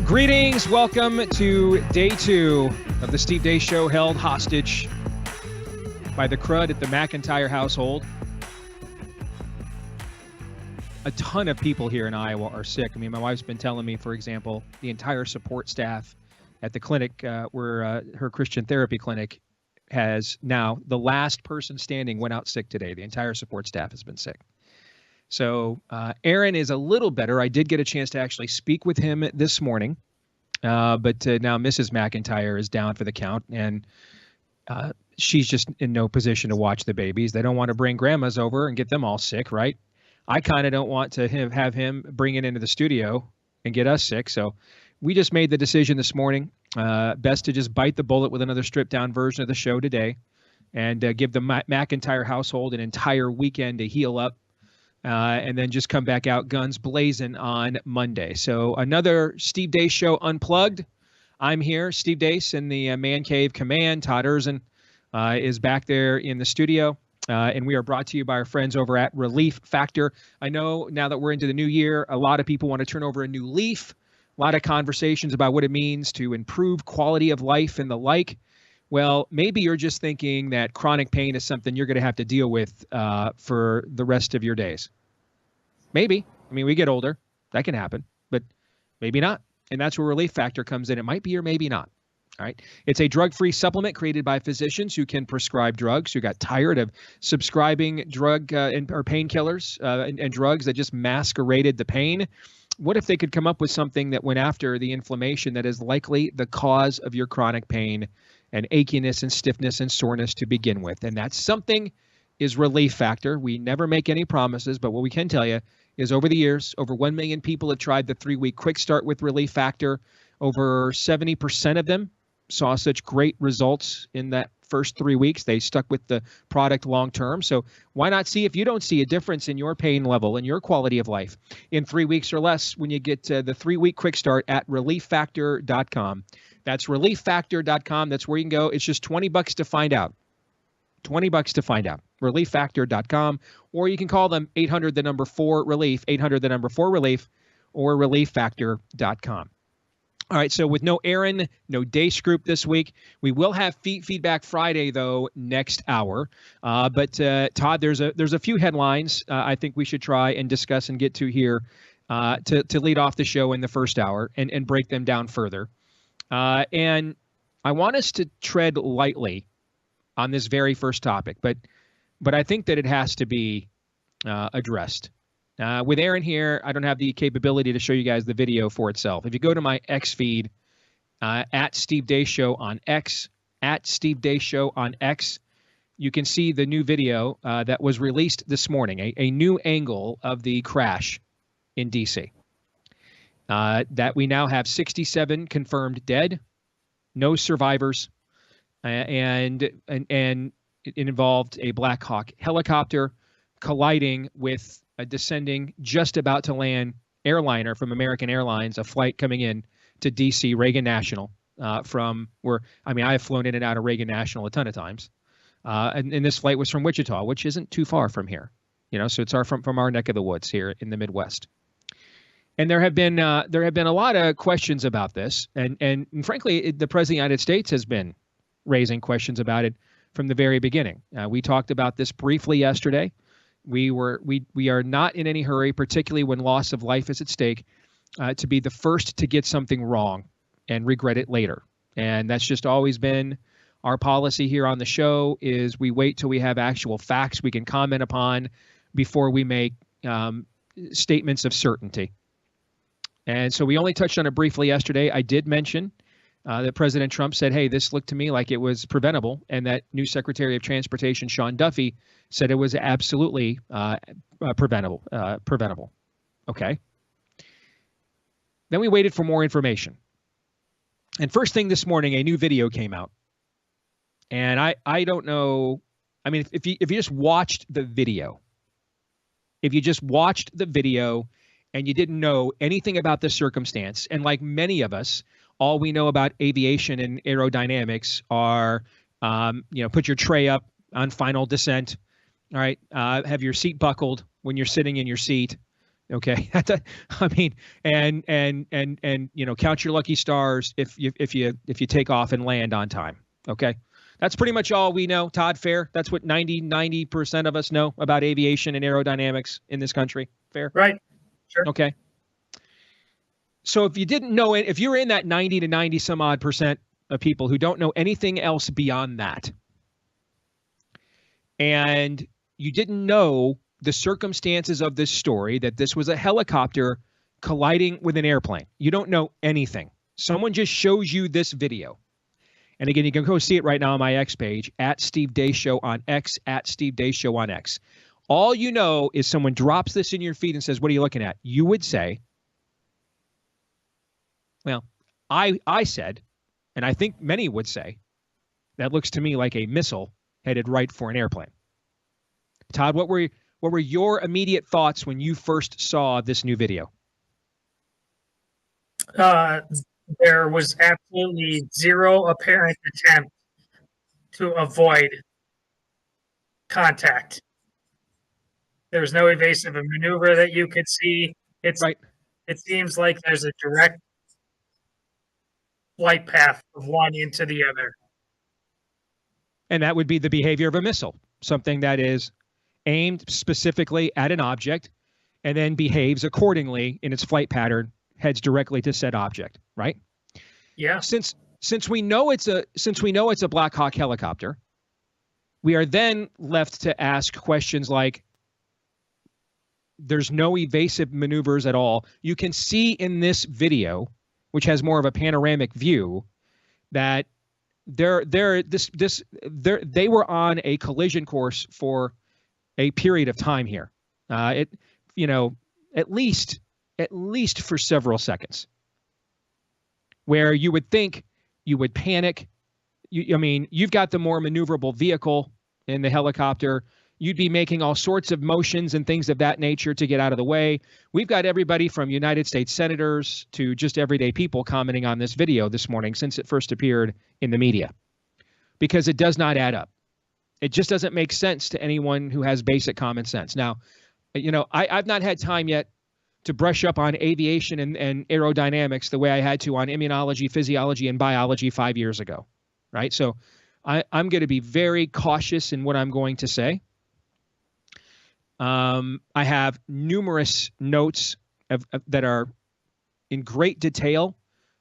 Greetings. Welcome to day 2 of the Steve Deace Show, held hostage by the crud at the McIntyre household. A ton of people here in Iowa are sick. I mean, my wife's been telling me, for example, the entire support staff at the clinic where her Christian therapy clinic has now, the last person standing went out sick today. The entire support staff has been sick. So Aaron is a little better. I did get a chance to actually speak with him this morning, but now Mrs. McIntyre is down for the count, and she's just in no position to watch the babies. They don't want to bring grandmas over and get them all sick, right? I kind of don't want to have him bring it into the studio and get us sick. So we just made the decision this morning, best to just bite the bullet with another stripped-down version of the show today and give the McIntyre household an entire weekend to heal up. And then just come back out guns blazing on Monday. So another Steve Deace Show Unplugged. I'm here, Steve Deace in the Man Cave Command. Todd Erzin is back there in the studio. And we are brought to you by our friends over at Relief Factor. I know now that we're into the new year, a lot of people want to turn over a new leaf. A lot of conversations about what it means to improve quality of life and the like. Well, maybe you're just thinking that chronic pain is something you're going to have to deal with for the rest of your days. Maybe. I mean, we get older. That can happen, but maybe not. And that's where Relief Factor comes in. It might be or maybe not. All right. It's a drug-free supplement created by physicians who can prescribe drugs, who got tired of subscribing drug or painkillers and drugs that just masqueraded the pain. What if they could come up with something that went after the inflammation that is likely the cause of your chronic pain and achiness and stiffness and soreness to begin with? And that something is Relief Factor. We never make any promises, but what we can tell you is over the years, over 1 million people have tried the 3-week quick start with Relief Factor. Over 70% of them saw such great results in that first 3 weeks. They stuck with the product long term. So why not see if you don't see a difference in your pain level and your quality of life in 3 weeks or less when you get the 3-week quick start at relieffactor.com. That's relieffactor.com. That's where you can go. It's just $20 to find out. $20 to find out. Relieffactor.com, or you can call them 800-4-RELIEF, 800-4-RELIEF, or relieffactor.com. All right, so with no Aaron, no Deace group this week, we will have Feedback Friday, though, next hour. But Todd, there's a few headlines I think we should try and discuss and get to here to lead off the show in the first hour and break them down further. And I want us to tread lightly on this very first topic, but I think that it has to be addressed. With Aaron here, I don't have the capability to show you guys the video for itself. If you go to my X feed, at Steve Deace Show on X, at Steve Deace Show on X, you can see the new video that was released this morning, a new angle of the crash in D.C. That we now have 67 confirmed dead, no survivors, and it involved a Black Hawk helicopter colliding with a descending, just about to land airliner from American Airlines, a flight coming in to D.C. Reagan National from where, I mean, I have flown in and out of Reagan National a ton of times. And this flight was from Wichita, which isn't too far from here, so it's from our neck of the woods here in the Midwest. And there have been a lot of questions about this. And frankly, the President of the United States has been raising questions about it from the very beginning. We talked about this briefly yesterday. We are not in any hurry, particularly when loss of life is at stake, to be the first to get something wrong and regret it later. And that's just always been our policy here on the show, is we wait till we have actual facts we can comment upon before we make statements of certainty. And so we only touched on it briefly yesterday. I did mention that President Trump said, hey, this looked to me like it was preventable, and that new Secretary of Transportation Sean Duffy said it was absolutely preventable. Okay. Then we waited for more information. And first thing this morning, a new video came out. And I don't know. I mean, if you just watched the video, and you didn't know anything about the circumstance, and like many of us, all we know about aviation and aerodynamics are, put your tray up on final descent. All right. Have your seat buckled when you're sitting in your seat. Okay, I mean, and count your lucky stars if you take off and land on time. Okay, that's pretty much all we know. Todd, fair? That's what 90% of us know about aviation and aerodynamics in this country. Fair? Right. Sure. Okay. So if you didn't know it, if you're in that 90 to 90 some odd percent of people who don't know anything else beyond that, and you didn't know the circumstances of this story, that this was a helicopter colliding with an airplane, you don't know anything. Someone just shows you this video. And again, you can go see it right now on my X page, at Steve Deace Show on X, at Steve Deace Show on X. All you know is someone drops this in your feed and says, what are you looking at? You would say, well, I said, and I think many would say, that looks to me like a missile headed right for an airplane. Todd, what were your immediate thoughts when you first saw this new video? There was absolutely zero apparent attempt to avoid contact. There was no evasive maneuver that you could see. It's right. It seems like there's a direct flight path of one into the other. And that would be the behavior of a missile, something that is aimed specifically at an object and then behaves accordingly in its flight pattern, heads directly to said object, right? Yeah. Since we know it's a Black Hawk helicopter, we are then left to ask questions like, there's no evasive maneuvers at all. You can see in this video, which has more of a panoramic view, that they were on a collision course for a period of time here. At least for several seconds, where you would think you would panic. You've got the more maneuverable vehicle in the helicopter. You'd be making all sorts of motions and things of that nature to get out of the way. We've got everybody from United States senators to just everyday people commenting on this video this morning since it first appeared in the media, because it does not add up. It just doesn't make sense to anyone who has basic common sense. Now, I've not had time yet to brush up on aviation and aerodynamics the way I had to on immunology, physiology, and biology 5 years ago, right? So I'm going to be very cautious in what I'm going to say. I have numerous notes that are in great detail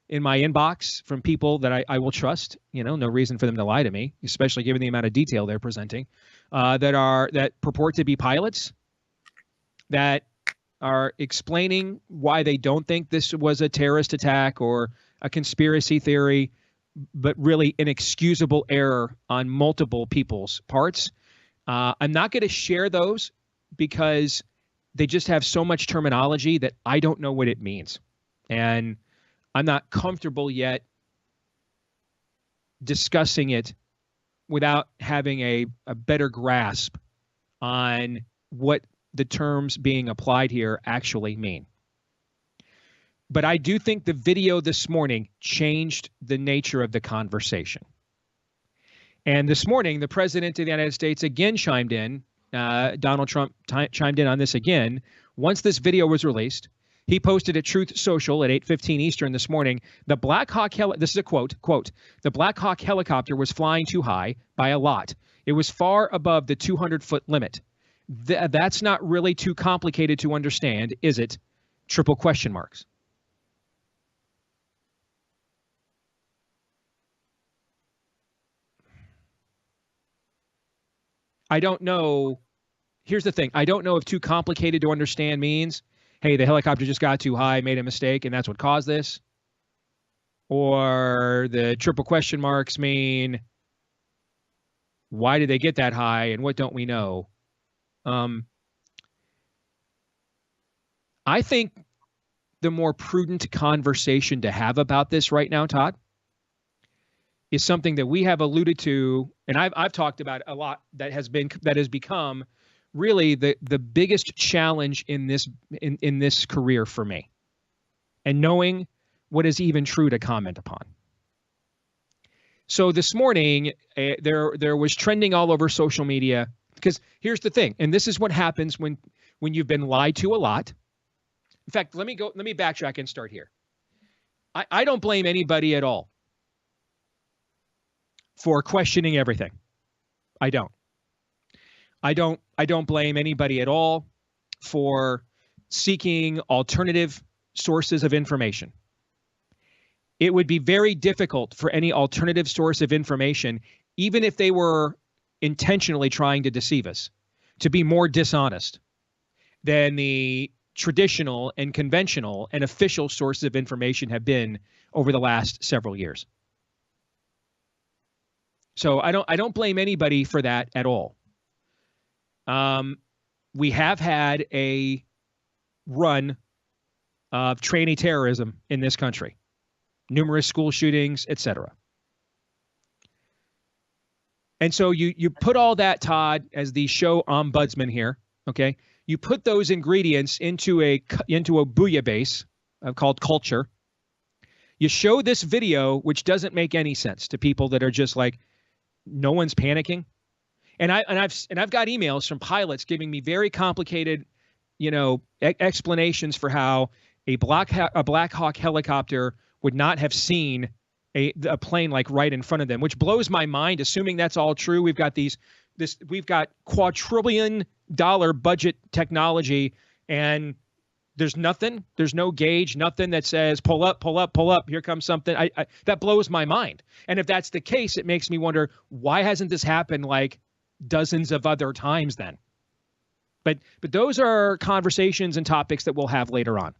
in my inbox from people that I will trust. No reason for them to lie to me, especially given the amount of detail they're presenting, that purport to be pilots, that are explaining why they don't think this was a terrorist attack or a conspiracy theory, but really inexcusable error on multiple people's parts. I'm not going to share those because they just have so much terminology that I don't know what it means. And I'm not comfortable yet discussing it without having a better grasp on what the terms being applied here actually mean. But I do think the video this morning changed the nature of the conversation. And this morning, the president of the United States again chimed in. Donald Trump chimed in on this again. Once this video was released, he posted at Truth Social at 8:15 Eastern this morning, the Black Hawk, this is a quote, the Black Hawk helicopter was flying too high by a lot. It was far above the 200-foot limit. That's not really too complicated to understand, is it? Triple question marks. I don't know. Here's the thing. I don't know if too complicated to understand means, hey, the helicopter just got too high, made a mistake, and that's what caused this. Or the triple question marks mean, why did they get that high and what don't we know? I think the more prudent conversation to have about this right now, Todd, is something that we have alluded to, and I've talked about a lot, that has become really the biggest challenge in this career for me, and knowing what is even true to comment upon. So this morning, there was trending all over social media, because here's the thing, and this is what happens when you've been lied to a lot, In fact, let me backtrack and start here. I don't blame anybody at all for questioning everything. I don't blame anybody at all for seeking alternative sources of information. It would be very difficult for any alternative source of information, even if they were intentionally trying to deceive us, to be more dishonest than the traditional and conventional and official sources of information have been over the last several years. So I don't blame anybody for that at all. We have had a run of trainee terrorism in this country, numerous school shootings, etc. And so you put all that, Todd, as the show ombudsman here, okay? You put those ingredients into a bouillabaisse called culture. You show this video, which doesn't make any sense to people that are just like, no one's panicking. And I've got emails from pilots giving me very complicated, explanations for how a Black Hawk helicopter would not have seen a plane like right in front of them, which blows my mind. Assuming that's all true, we've got quadrillion-dollar budget technology, and there's nothing. There's no gauge, nothing that says pull up, pull up, pull up. Here comes something. That blows my mind. And if that's the case, it makes me wonder, why hasn't this happened like dozens of other times then? But those are conversations and topics that we'll have later on.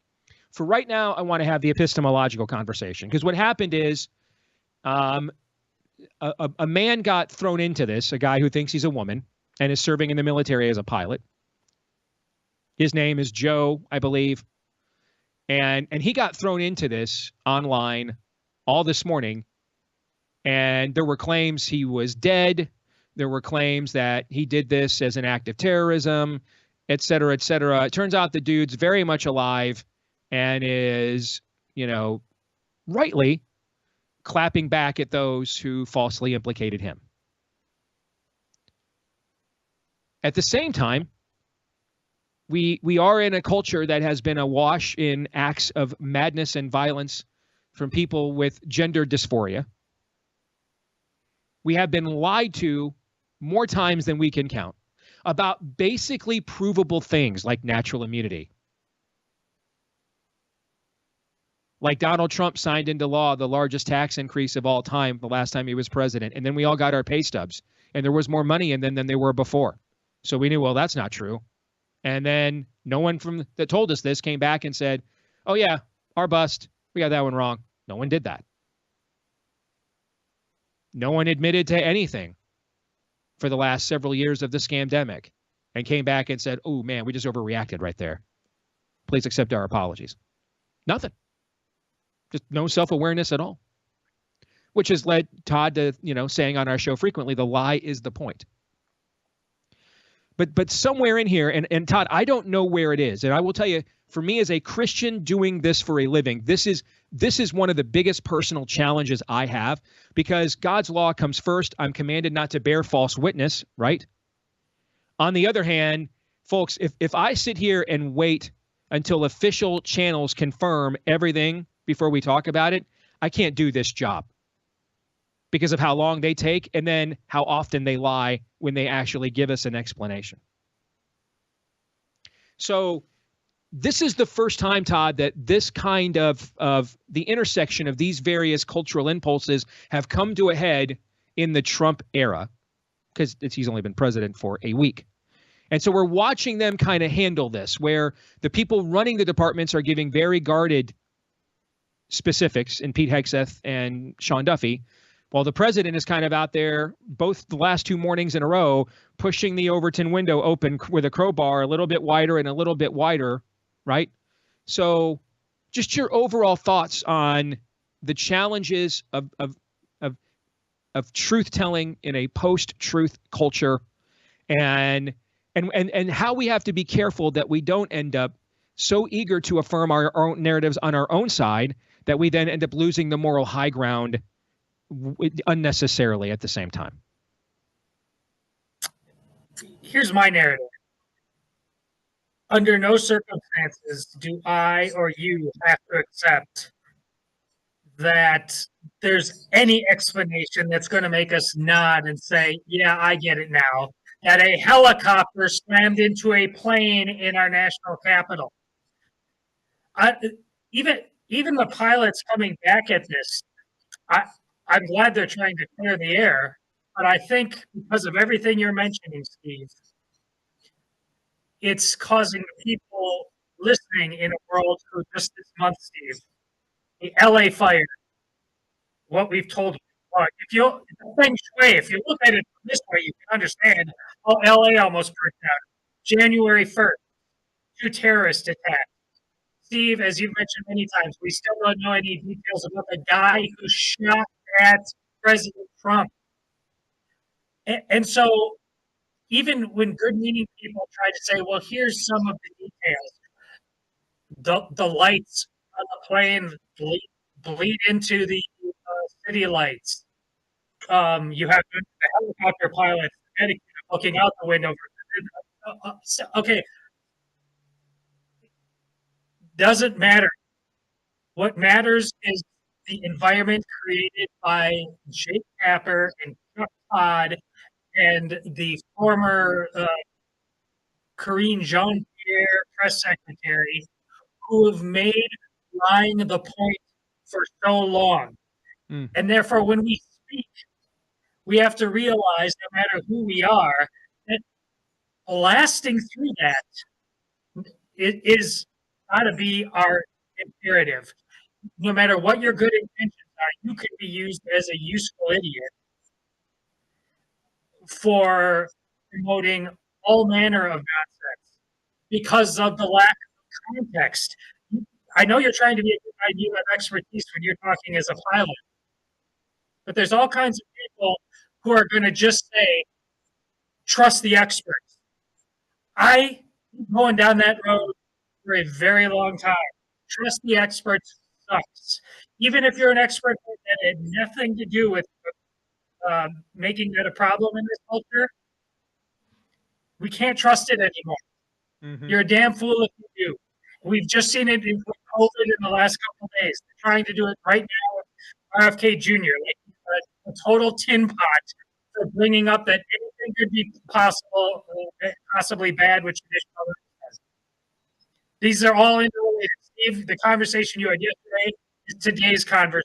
For right now, I want to have the epistemological conversation, because what happened is a man got thrown into this, a guy who thinks he's a woman and is serving in the military as a pilot. His name is Joe, I believe. And he got thrown into this online all this morning. And there were claims he was dead. There were claims that he did this as an act of terrorism, et cetera, et cetera. It turns out the dude's very much alive and is, rightly clapping back at those who falsely implicated him. At the same time, we are in a culture that has been awash in acts of madness and violence from people with gender dysphoria. We have been lied to more times than we can count about basically provable things like natural immunity. Like Donald Trump signed into law the largest tax increase of all time the last time he was president. And then we all got our pay stubs, and there was more money in them than there were before. So we knew, well, that's not true. And then no one that told us this came back and said, oh, yeah, our bust. We got that one wrong. No one did that. No one admitted to anything for the last several years of the scamdemic and came back and said, oh, man, we just overreacted right there. Please accept our apologies. Nothing. Just no self-awareness at all, which has led Todd to, saying on our show frequently, the lie is the point. But somewhere in here, and Todd, I don't know where it is. And I will tell you, for me as a Christian doing this for a living, this is one of the biggest personal challenges I have, because God's law comes first. I'm commanded not to bear false witness, right? On the other hand, folks, if I sit here and wait until official channels confirm everything before we talk about it, I can't do this job because of how long they take and then how often they lie when they actually give us an explanation. So this is the first time, Todd, that this kind of the intersection of these various cultural impulses have come to a head in the Trump era, because he's only been president for a week. And so we're watching them kind of handle this, where the people running the departments are giving very guarded specifics in Pete Hegseth and Sean Duffy, while the president is kind of out there both the last two mornings in a row, pushing the Overton window open with a crowbar a little bit wider and a little bit wider, right? So just your overall thoughts on the challenges of truth-telling in a post-truth culture, and how we have to be careful that we don't end up so eager to affirm our own narratives on our own side that we then end up losing the moral high ground unnecessarily at the same time. Here's my narrative. Under no circumstances do I or you have to accept that there's any explanation that's going to make us nod and say, yeah, I get it now, that a helicopter slammed into a plane in our national capital. I, even the pilots coming back at this, I'm glad they're trying to clear the air, but I think because of everything you're mentioning, Steve, it's causing people listening in a world who just this month, Steve, the LA fire, what we've told you. If you feng shui, if you look at it this way, you can understand how LA almost burnt out. January 1st, 2 terrorist attacks. Steve, as you've mentioned many times, we still don't know any details about the guy who shot at President Trump. And so even when good-meaning people try to say, well, here's some of the details, the lights on the plane bleed into the city lights. You have the helicopter pilots looking out the window. Okay, doesn't matter. What matters is the environment created by Jake Tapper and Chuck Todd and the former Karine Jean-Pierre press secretary, who have made lying the point for so long. And therefore, when we speak, we have to realize, no matter who we are, that lasting through that is got to be our imperative. No matter what your good intentions are, you could be used as a useful idiot for promoting all manner of nonsense because of the lack of context. I know you're trying to be a good guy, you have expertise when you're talking as a pilot, but there's all kinds of people who are going to just say, trust the experts. I going down that road for a very long time. Trust the experts sucks. Even if you're an expert that had nothing to do with making that a problem in this culture, we can't trust it anymore. Mm-hmm. You're a damn fool if you do. We've just seen it in COVID in the last couple of days. They're trying to do it right now with RFK Jr., like a total tin pot for bringing up that anything could be possibly bad with traditional religion. These are all interrelated. Steve, the conversation you had yesterday is today's conversation.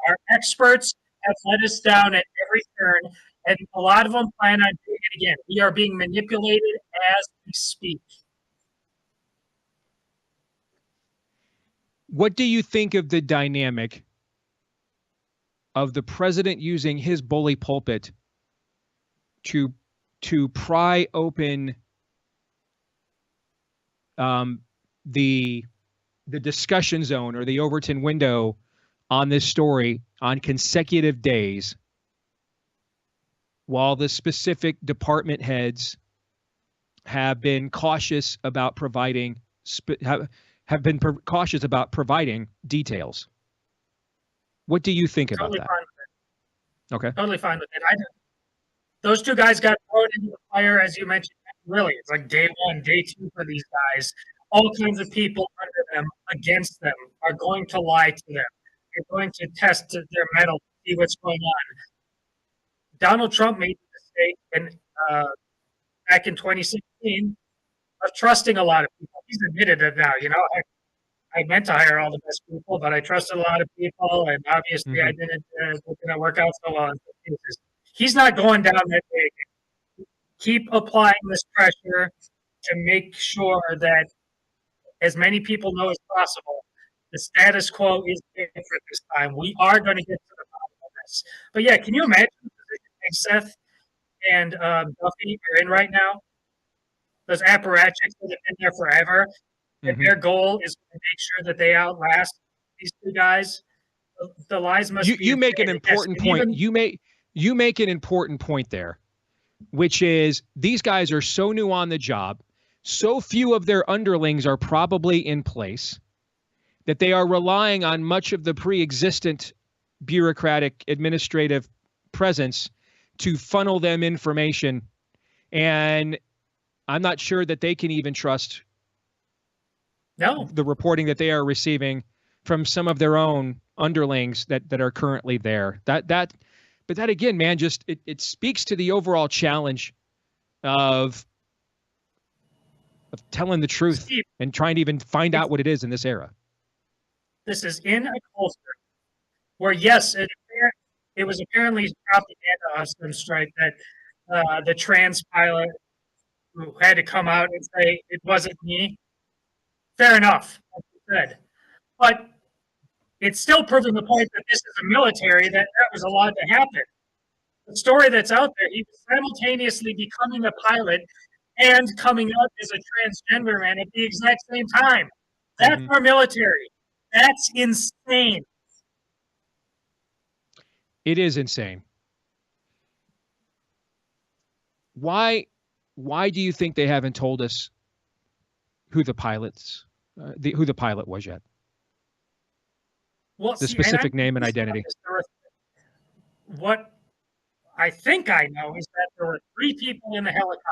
Our experts have let us down at every turn, and a lot of them plan on doing it again. We are being manipulated as we speak. What do you think of the dynamic of the president using his bully pulpit to pry open the discussion zone or the Overton window on this story on consecutive days, while the specific department heads have been cautious about providing cautious about providing details? What do you think about that? Okay. Totally fine with it. Those two guys got thrown into the fire, as you mentioned. Really, it's like day one, day two for these guys. All kinds of people under them, against them, are going to lie to them. They're going to test their mettle to see what's going on. Donald Trump made the mistake back in 2016 of trusting a lot of people. He's admitted it now. You know, I meant to hire all the best people, but I trusted a lot of people, and obviously I didn't. It didn't work out so well in some cases. He's not going down that way. Keep applying this pressure to make sure that as many people know as possible, the status quo is different this time. We are going to get to the bottom of this. But yeah, can you imagine the position Seth and Duffy are in right now? Those apparatchiks that have been there forever, and their goal is to make sure that they outlast these two guys. The lies must be. You make an important point. You make an important point there, which is these guys are so new on the job, so few of their underlings are probably in place, that they are relying on much of the pre-existent bureaucratic administrative presence to funnel them information. And I'm not sure that they can even trust No. the reporting that they are receiving from some of their own underlings that are currently there. But that again, man, just it speaks to the overall challenge of telling the truth Steve, and trying to even find out what it is in this era. this is in a culture where, yes, it was apparently propaganda of some stripe that the trans pilot who had to come out and say it wasn't me. Fair enough, like you said. But it's still proving the point that this is a military that was allowed to happen. The story that's out there, he was simultaneously becoming a pilot and coming out as a transgender man at the exact same time. That's our military. That's insane. It is insane. Why do you think they haven't told us who the pilot was yet? Well, the specific name and identity. What I think I know is that there were 3 people in the helicopter,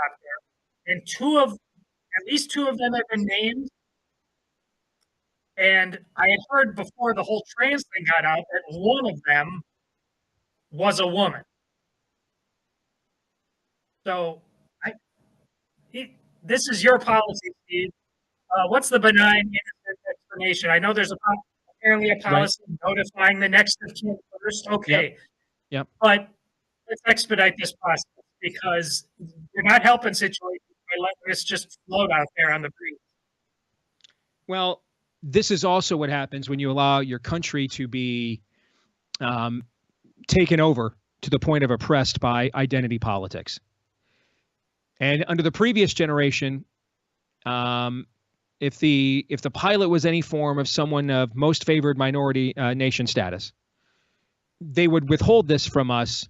and at least two of them have been named. And I had heard before the whole trans thing got out that one of them was a woman. So this is your policy, Steve. What's the benign innocent explanation? I know there's apparently a policy notifying the next of kin first. Okay. Yep. But let's expedite this process because you're not helping situations by letting this just float out there on the breeze. Well, this is also what happens when you allow your country to be taken over to the point of oppressed by identity politics. And under the previous generation, if the pilot was any form of someone of most favored minority nation status, they would withhold this from us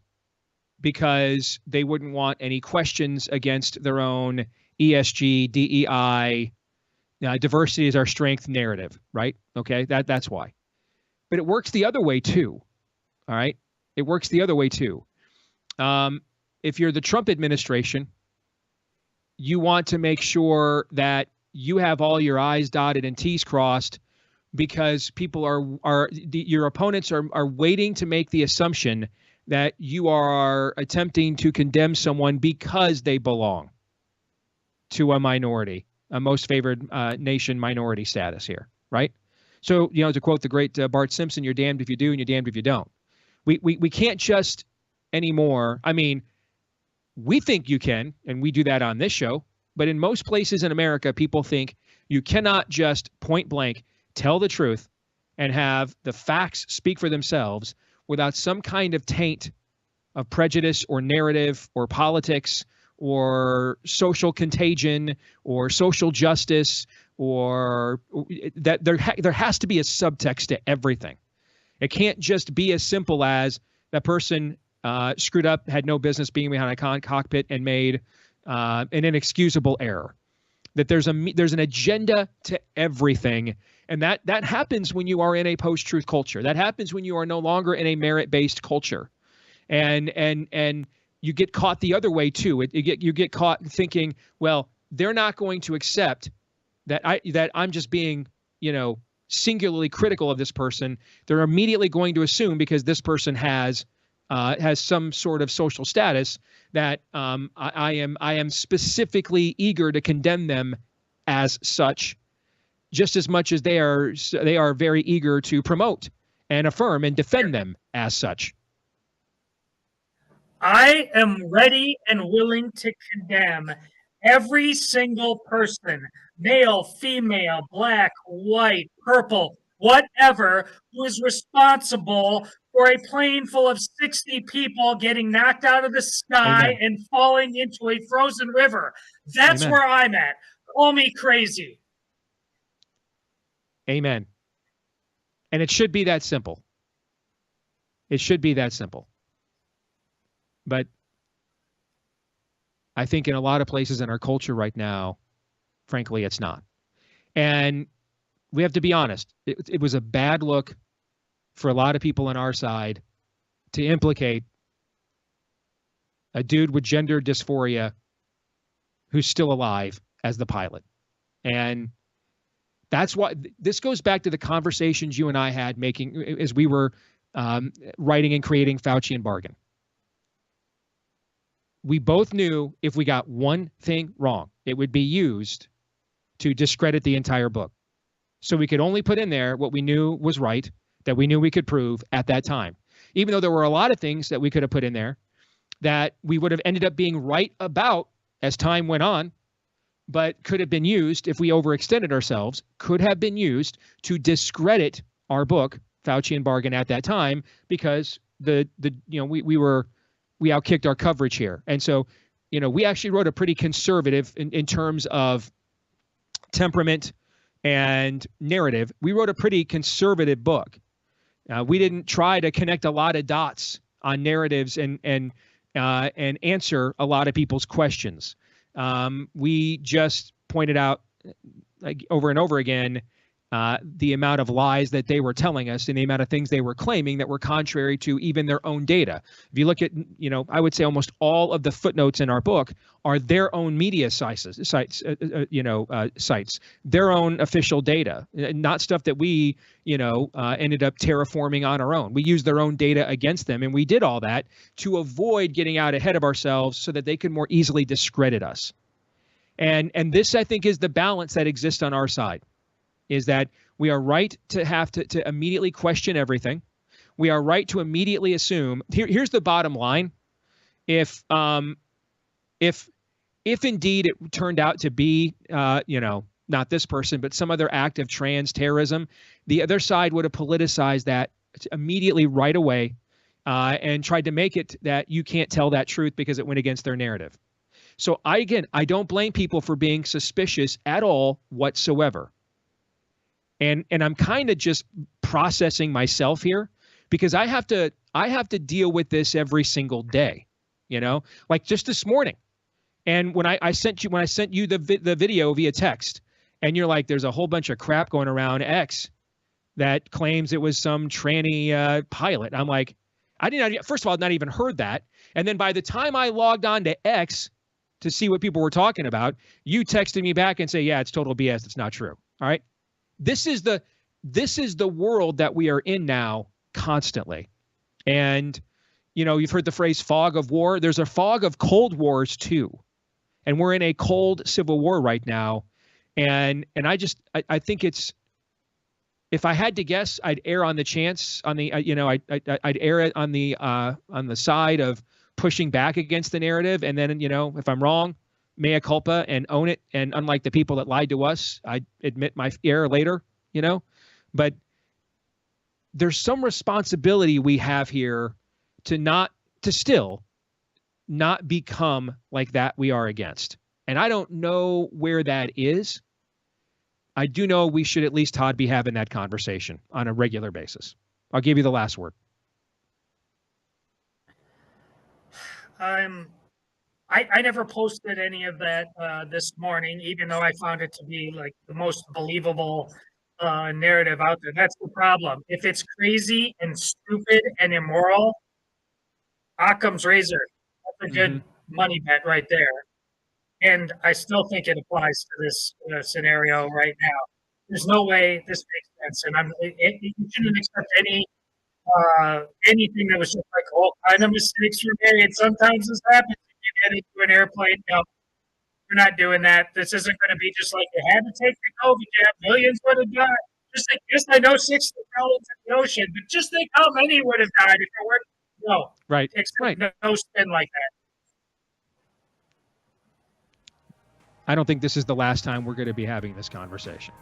because they wouldn't want any questions against their own ESG, DEI, diversity is our strength narrative, right? Okay, that's why. But it works the other way too. All right, it works the other way too. If you're the Trump administration, you want to make sure that you have all your I's dotted and T's crossed because people your opponents are waiting to make the assumption that you are attempting to condemn someone because they belong to a minority, a most favored nation minority status here, right? So, to quote the great Bart Simpson, you're damned if you do and you're damned if you don't. We can't just anymore. I mean, we think you can, and we do that on this show, but in most places in America, people think you cannot just point blank tell the truth and have the facts speak for themselves without some kind of taint of prejudice or narrative or politics or social contagion or social justice, or that there has to be a subtext to everything. It can't just be as simple as that person screwed up, had no business being behind a cockpit, and made an inexcusable error. That there's an agenda to everything, and that happens when you are in a post-truth culture. That happens when you are no longer in a merit-based culture, and you get caught the other way too. You get caught thinking, well, they're not going to accept that I'm just being, singularly critical of this person. They're immediately going to assume because this person has some sort of social status that I am specifically eager to condemn them as such, just as much as they are very eager to promote and affirm and defend them as such. I am ready and willing to condemn every single person, male, female, black, white, purple, whatever, who is responsible for a plane full of 60 people getting knocked out of the sky Amen. and falling into a frozen river. That's Amen. where I'm at. Call me crazy. Amen. And it should be that simple. It should be that simple. But I think in a lot of places in our culture right now, frankly, it's not. And we have to be honest. It was a bad look for a lot of people on our side to implicate a dude with gender dysphoria who's still alive as the pilot. And That's why this goes back to the conversations you and I had making as we were writing and creating Faucian Bargain. We both knew if we got one thing wrong, it would be used to discredit the entire book. So we could only put in there what we knew was right, that we knew we could prove at that time. Even though there were a lot of things that we could have put in there that we would have ended up being right about as time went on, but could have been used if we overextended ourselves, could have been used to discredit our book, Faucian Bargain, at that time, because we outkicked our coverage here. And so, we actually wrote a pretty conservative in terms of temperament and narrative. We wrote a pretty conservative book. We didn't try to connect a lot of dots on narratives and answer a lot of people's questions. We just pointed out over and over again the amount of lies that they were telling us and the amount of things they were claiming that were contrary to even their own data. If you look at, I would say almost all of the footnotes in our book are their own media sites, their own official data, not stuff that we, ended up terraforming on our own. We used their own data against them, and we did all that to avoid getting out ahead of ourselves so that they could more easily discredit us. And this, I think, is the balance that exists on our side. Is that we are right to have to immediately question everything. We are right to immediately assume. Here's the bottom line: if indeed it turned out to be, not this person, but some other act of trans terrorism, the other side would have politicized that immediately right away and tried to make it that you can't tell that truth because it went against their narrative. So I don't blame people for being suspicious at all whatsoever. And I'm kind of just processing myself here because I have to deal with this every single day, like just this morning. And when I sent you the video via text, and you're like, there's a whole bunch of crap going around X that claims it was some tranny pilot. I'm like, I didn't, first of all, not even heard that. And then by the time I logged on to X to see what people were talking about, you texted me back and say, yeah, it's total BS. It's not true. All right. This is the world that we are in now constantly. And, you've heard the phrase fog of war. There's a fog of cold wars too. And we're in a cold civil war right now. And I think it's, if I had to guess, I'd err on the chance on the, I'd err it on the side of pushing back against the narrative. And then, if I'm wrong, mea culpa and own it. And unlike the people that lied to us, I admit my error later, but there's some responsibility we have here to still not become like that we are against. And I don't know where that is. I do know we should at least, Todd, be having that conversation on a regular basis. I'll give you the last word. I never posted any of that this morning, even though I found it to be like the most believable narrative out there. That's the problem. If it's crazy and stupid and immoral, Occam's razor. That's a good money bet right there. And I still think it applies to this scenario right now. There's no way this makes sense. And you shouldn't accept anything that was just like all kind of mistakes were made. Sometimes this happens. You get into an airplane. No, we're not doing that. This isn't going to be just like you had to take the COVID jab. Millions would have died. Just like this, I know 60 million in the ocean, but just think how many would have died if it weren't. No, right. No spin like that. I don't think this is the last time we're going to be having this conversation.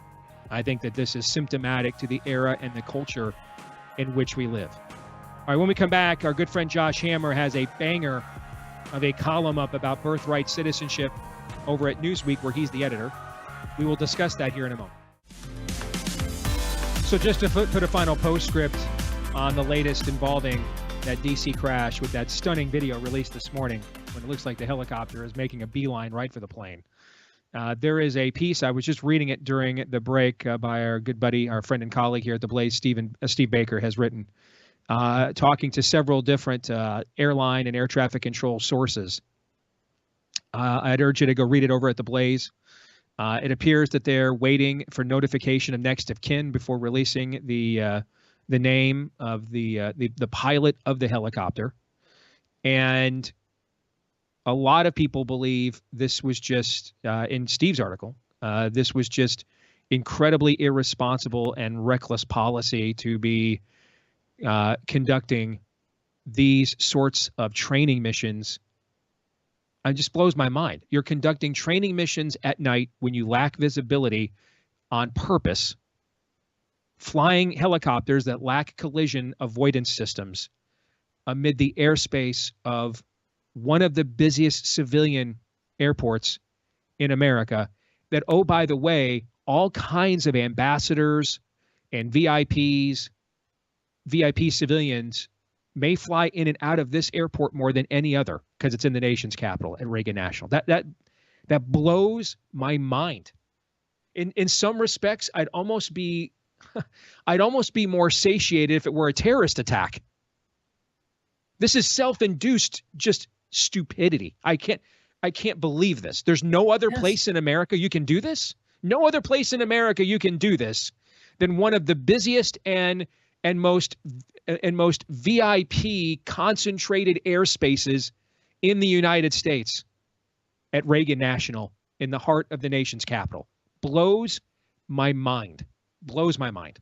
I think that this is symptomatic to the era and the culture in which we live. All right, when we come back, our good friend Josh Hammer has a banger of a column up about birthright citizenship over at Newsweek, where he's the editor. We will discuss that here in a moment. So just to put a final postscript on the latest involving that DC crash with that stunning video released this morning when it looks like the helicopter is making a beeline right for the plane. There is a piece, I was just reading it during the break by our good buddy, our friend and colleague here at The Blaze, Steve Baker, has written, talking to several different airline and air traffic control sources. I'd urge you to go read it over at The Blaze. It appears that they're waiting for notification of next of kin before releasing the name of the pilot of the helicopter. And a lot of people believe this was just, in Steve's article, this was just incredibly irresponsible and reckless policy to be conducting these sorts of training missions. It just blows my mind. You're conducting training missions at night when you lack visibility on purpose, flying helicopters that lack collision avoidance systems amid the airspace of one of the busiest civilian airports in America that, oh, by the way, all kinds of ambassadors and VIP civilians may fly in and out of this airport more than any other because it's in the nation's capital at Reagan National. That blows my mind. In some respects, I'd almost be more satiated if it were a terrorist attack. This is self-induced just stupidity. I can't believe this. There's no other place in America you can do this. No other place in America you can do this than one of the busiest and most VIP concentrated airspaces in the United States at Reagan National in the heart of the nation's capital. Blows my mind. Blows my mind.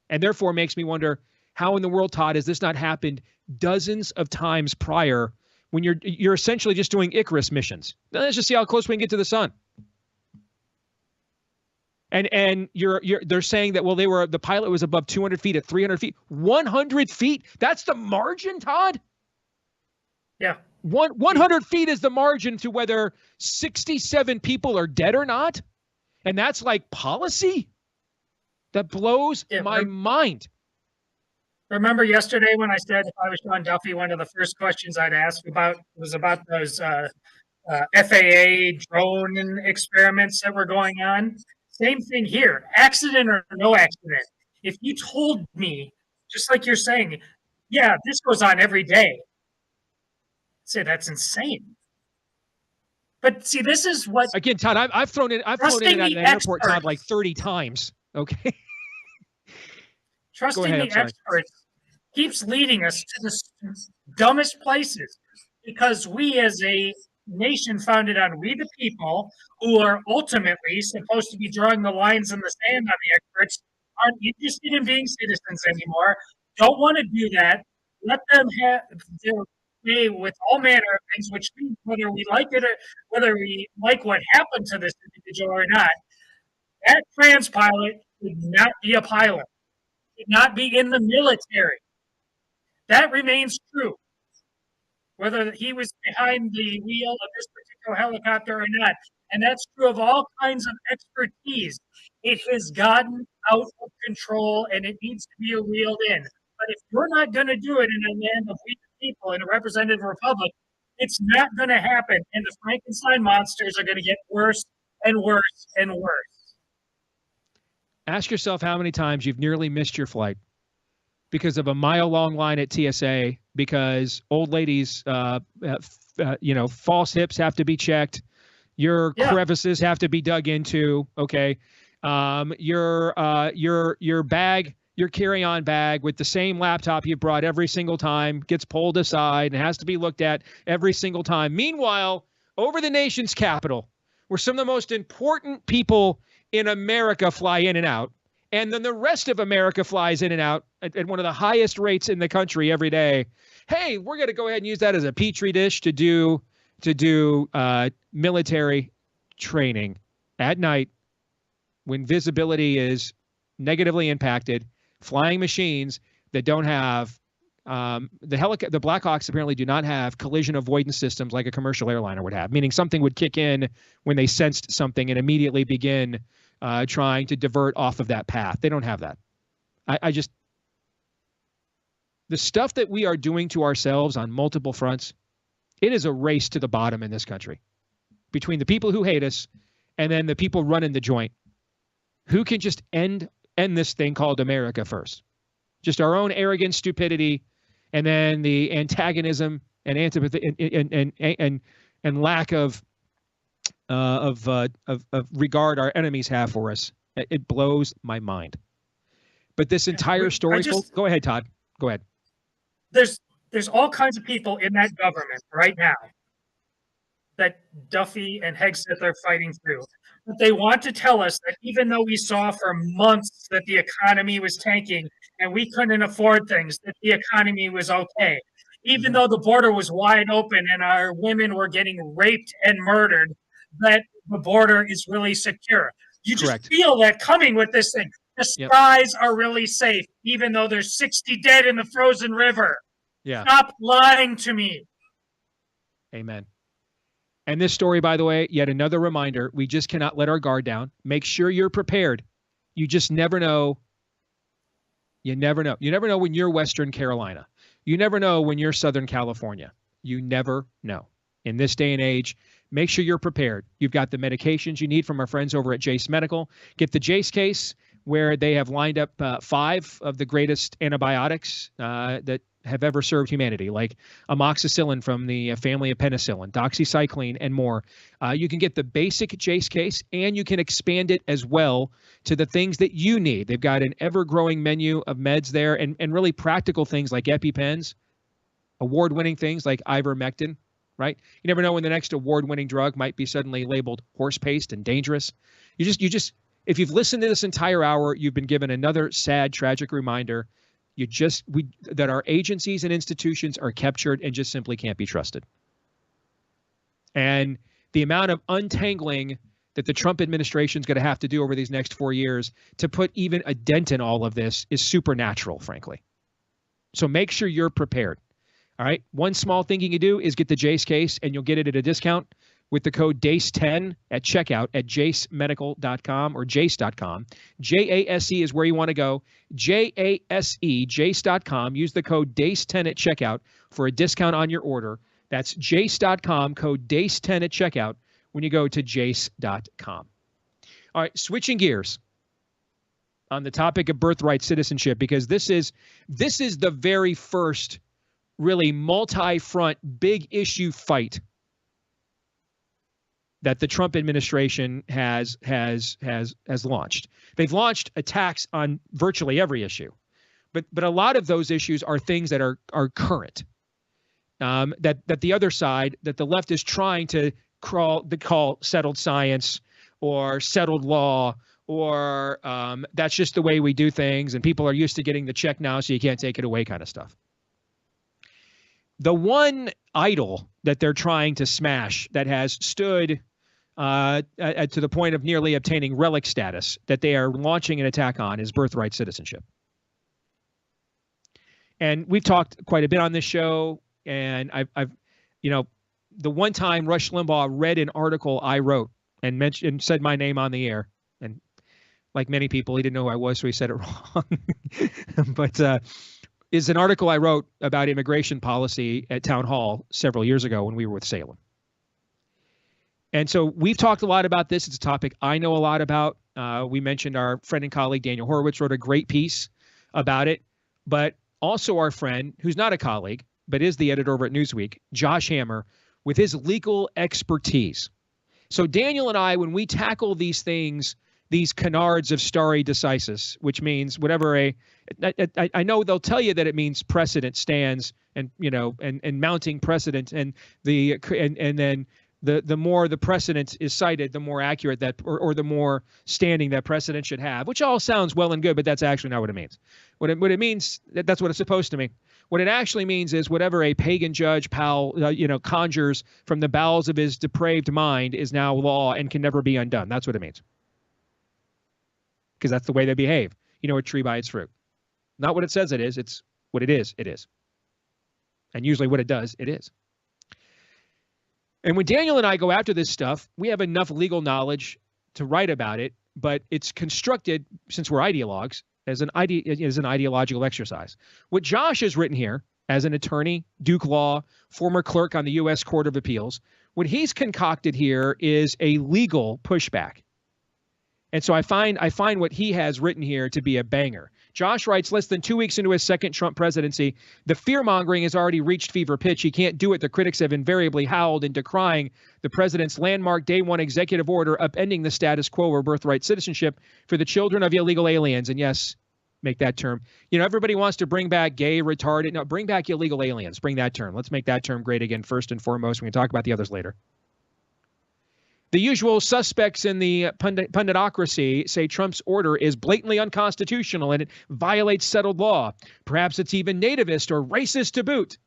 And therefore makes me wonder, how in the world, Todd, has this not happened dozens of times prior when you're essentially just doing Icarus missions? Now, let's just see how close we can get to the sun. And they're saying that, well, the pilot was above 200 feet at 300 feet, 100 feet. That's the margin, Todd? Yeah. 100 feet is the margin to whether 67 people are dead or not. And that's like policy? That blows my mind. Remember yesterday when I said if I was Sean Duffy, one of the first questions I'd ask was about those FAA drone experiments that were going on? Same thing here, accident or no accident. If you told me, just like you're saying, yeah, this goes on every day, I'd say that's insane. But see, this is what, again, Todd, I've flown in at an airport, Todd, like 30 times. Okay. Trusting the experts keeps leading us to the dumbest places, because we as a nation founded on we the people, who are ultimately supposed to be drawing the lines in the sand on the experts, aren't interested in being citizens anymore, don't want to do that. Let them have their way with all manner of things, which means whether we like it or whether we like what happened to this individual or not, that trans pilot should not be a pilot, should not be in the military. That remains true, whether he was behind the wheel of this particular helicopter or not. And that's true of all kinds of expertise. It has gotten out of control and it needs to be reeled in. But if you're not going to do it in a land of we the people, in a representative republic, it's not going to happen. And the Frankenstein monsters are going to get worse and worse and worse. Ask yourself how many times you've nearly missed your flight because of a mile-long line at TSA, because old ladies, false hips have to be checked. Your crevices have to be dug into. Okay. Your bag, your carry-on bag with the same laptop you brought every single time gets pulled aside and has to be looked at every single time. Meanwhile, over the nation's capital, where some of the most important people in America fly in and out, and then the rest of America flies in and out at one of the highest rates in the country every day. Hey, we're going to go ahead and use that as a petri dish to do military training at night when visibility is negatively impacted, flying machines that don't have the Blackhawks apparently do not have collision avoidance systems like a commercial airliner would have, meaning something would kick in when they sensed something and immediately begin trying to divert off of that path. They don't have that. The stuff that we are doing to ourselves on multiple fronts, it is a race to the bottom in this country between the people who hate us and then the people running the joint. Who can just end this thing called America first? Just our own arrogant stupidity, and then the antagonism and antipathy and lack of of regard our enemies have for us. It blows my mind. But this entire story, go ahead, Todd. Go ahead. There's all kinds of people in that government right now that Duffy and Hegseth are fighting through. But they want to tell us that even though we saw for months that the economy was tanking and we couldn't afford things, that the economy was okay. Even though the border was wide open and our women were getting raped and murdered, that the border is really secure. You just feel that coming with this thing. The skies are really safe, even though there's 60 dead in the frozen river. Yeah. Stop lying to me. Amen. And this story, by the way, yet another reminder, we just cannot let our guard down. Make sure you're prepared. You just never know. You never know. You never know when you're Western Carolina. You never know when you're Southern California. You never know. In this day and age, make sure you're prepared. You've got the medications you need from our friends over at Jace Medical. Get the Jace case, where they have lined up 5 of the greatest antibiotics that have ever served humanity, like amoxicillin from the family of penicillin, doxycycline, and more. You can get the basic Jace case, and you can expand it as well to the things that you need. They've got an ever-growing menu of meds there, and really practical things like EpiPens, award-winning things like ivermectin, right? You never know when the next award-winning drug might be suddenly labeled horse paste and dangerous. You just if you've listened to this entire hour, you've been given another sad, tragic reminder. That our agencies and institutions are captured and just simply can't be trusted. And the amount of untangling that the Trump administration is going to have to do over these next 4 years to put even a dent in all of this is supernatural, frankly. So make sure you're prepared. All right. One small thing you can do is get the Jace case, and you'll get it at a discount with the code DACE10 at checkout at jacemedical.com or jace.com. JASE is where you want to go. JASE, jace.com. Use the code DACE10 at checkout for a discount on your order. That's jace.com, code DACE10 at checkout when you go to jace.com. All right, switching gears on the topic of birthright citizenship, because this is the very first really multi-front big issue fight that the Trump administration has launched. They've launched attacks on virtually every issue, but a lot of those issues are things that are current. That the other side, that the left is trying to call settled science or settled law, or that's just the way we do things, and people are used to getting the check now, so you can't take it away, kind of stuff. The one idol that they're trying to smash that has stood to the point of nearly obtaining relic status that they are launching an attack on is birthright citizenship. And we've talked quite a bit on this show, and I've the one time Rush Limbaugh read an article I wrote and said my name on the air, and like many people, he didn't know who I was, so he said it wrong. But is an article I wrote about immigration policy at Town Hall several years ago when we were with Salem. And so we've talked a lot about this. It's a topic I know a lot about. We mentioned our friend and colleague Daniel Horowitz wrote a great piece about it, but also our friend, who's not a colleague, but is the editor over at Newsweek, Josh Hammer, with his legal expertise. So Daniel and I, when we tackle these things, these canards of stare decisis, which means whatever I know they'll tell you that it means precedent stands, and and mounting precedent, and then the more the precedent is cited, the more accurate that or the more standing that precedent should have, which all sounds well and good, but that's actually not what it means. What it means, that's what it's supposed to mean. What it actually means is whatever a pagan judge conjures from the bowels of his depraved mind is now law and can never be undone. That's what it means. Because that's the way they behave. You know a tree by its fruit. Not what it says it is. It's what it is. It is. And usually what it does, it is. And when Daniel and I go after this stuff, we have enough legal knowledge to write about it, but it's constructed, since we're ideologues, as an ideological exercise. What Josh has written here, as an attorney, Duke Law, former clerk on the U.S. Court of Appeals, what he's concocted here is a legal pushback. And so I find what he has written here to be a banger. Josh writes, less than 2 weeks into his second Trump presidency, the fear-mongering has already reached fever pitch. He can't do it. The critics have invariably howled in decrying the president's landmark day one executive order upending the status quo or birthright citizenship for the children of illegal aliens. And yes, make that term. You know, everybody wants to bring back gay, retarded. No, bring back illegal aliens. Bring that term. Let's make that term great again first and foremost. We can talk about the others later. The usual suspects in the punditocracy say Trump's order is blatantly unconstitutional and it violates settled law. Perhaps it's even nativist or racist to boot.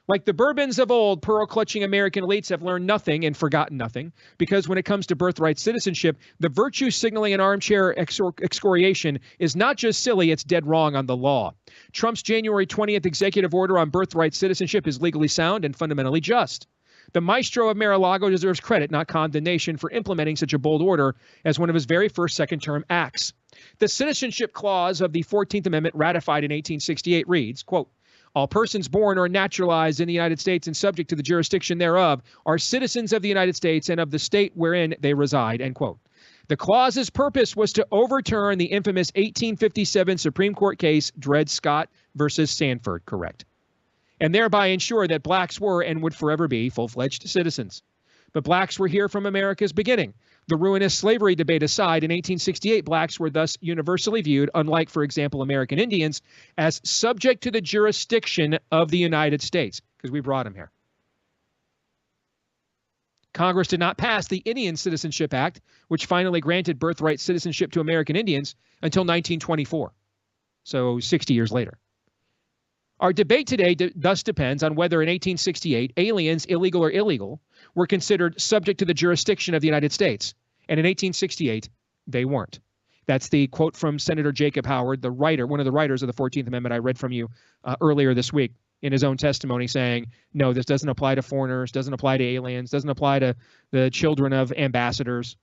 Like the Bourbons of old, pearl-clutching American elites have learned nothing and forgotten nothing, because when it comes to birthright citizenship, the virtue signaling and armchair excoriation is not just silly, it's dead wrong on the law. Trump's January 20th executive order on birthright citizenship is legally sound and fundamentally just. The maestro of Mar-a-Lago deserves credit, not condemnation, for implementing such a bold order as one of his very first second-term acts. The citizenship clause of the 14th Amendment ratified in 1868 reads, quote, all persons born or naturalized in the United States and subject to the jurisdiction thereof are citizens of the United States and of the state wherein they reside, end quote. The clause's purpose was to overturn the infamous 1857 Supreme Court case Dred Scott versus Sanford, correct, and thereby ensure that blacks were and would forever be full-fledged citizens. But blacks were here from America's beginning. The ruinous slavery debate aside, in 1868, blacks were thus universally viewed, unlike, for example, American Indians, as subject to the jurisdiction of the United States, because we brought them here. Congress did not pass the Indian Citizenship Act, which finally granted birthright citizenship to American Indians, until 1924, so 60 years later. Our debate today thus depends on whether in 1868 aliens, illegal or illegal, were considered subject to the jurisdiction of the United States. And in 1868, they weren't. That's the quote from Senator Jacob Howard, the writer, one of the writers of the 14th Amendment I read from you earlier this week in his own testimony saying, no, this doesn't apply to foreigners, doesn't apply to aliens, doesn't apply to the children of ambassadors.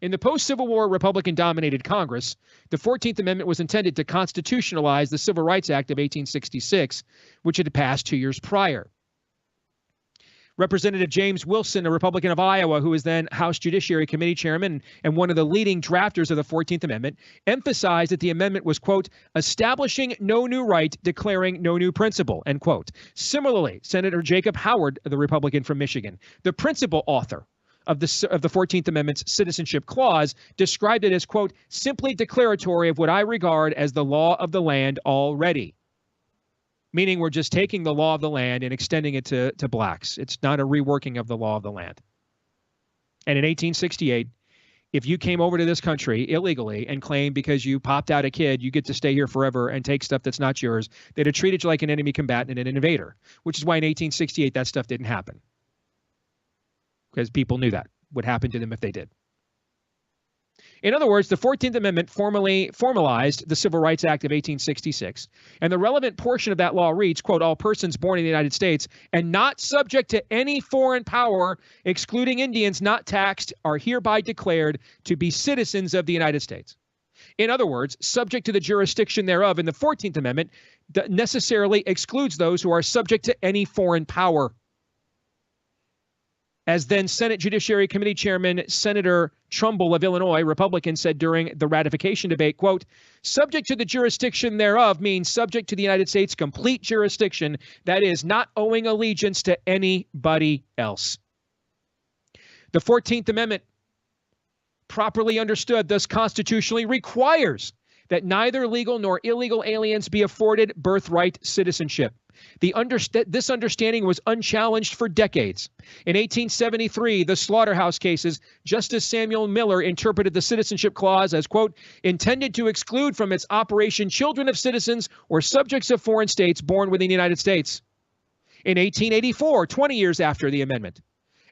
In the post-Civil War Republican-dominated Congress, the 14th Amendment was intended to constitutionalize the Civil Rights Act of 1866, which had passed 2 years prior. Representative James Wilson, a Republican of Iowa, who was then House Judiciary Committee chairman and one of the leading drafters of the 14th Amendment, emphasized that the amendment was, quote, establishing no new right, declaring no new principle, end quote. Similarly, Senator Jacob Howard, the Republican from Michigan, the principal author of the 14th Amendment's Citizenship Clause, described it as, quote, simply declaratory of what I regard as the law of the land already. Meaning we're just taking the law of the land and extending it to blacks. It's not a reworking of the law of the land. And in 1868, if you came over to this country illegally and claimed because you popped out a kid, you get to stay here forever and take stuff that's not yours, they'd have treated you like an enemy combatant and an invader, which is why in 1868 that stuff didn't happen. Because people knew that would happen to them if they did. In other words, the 14th Amendment formally formalized the Civil Rights Act of 1866, and the relevant portion of that law reads, quote, all persons born in the United States and not subject to any foreign power, excluding Indians not taxed, are hereby declared to be citizens of the United States. In other words, subject to the jurisdiction thereof in the 14th Amendment necessarily excludes those who are subject to any foreign power. As then Senate Judiciary Committee Chairman Senator Trumbull of Illinois, Republican, said during the ratification debate, quote, subject to the jurisdiction thereof means subject to the United States' complete jurisdiction, that is, not owing allegiance to anybody else. The 14th Amendment, properly understood, thus constitutionally requires that neither legal nor illegal aliens be afforded birthright citizenship. This understanding was unchallenged for decades. In 1873, the Slaughterhouse cases, Justice Samuel Miller interpreted the Citizenship Clause as, quote, intended to exclude from its operation children of citizens or subjects of foreign states born within the United States. In 1884, 20 years after the amendment,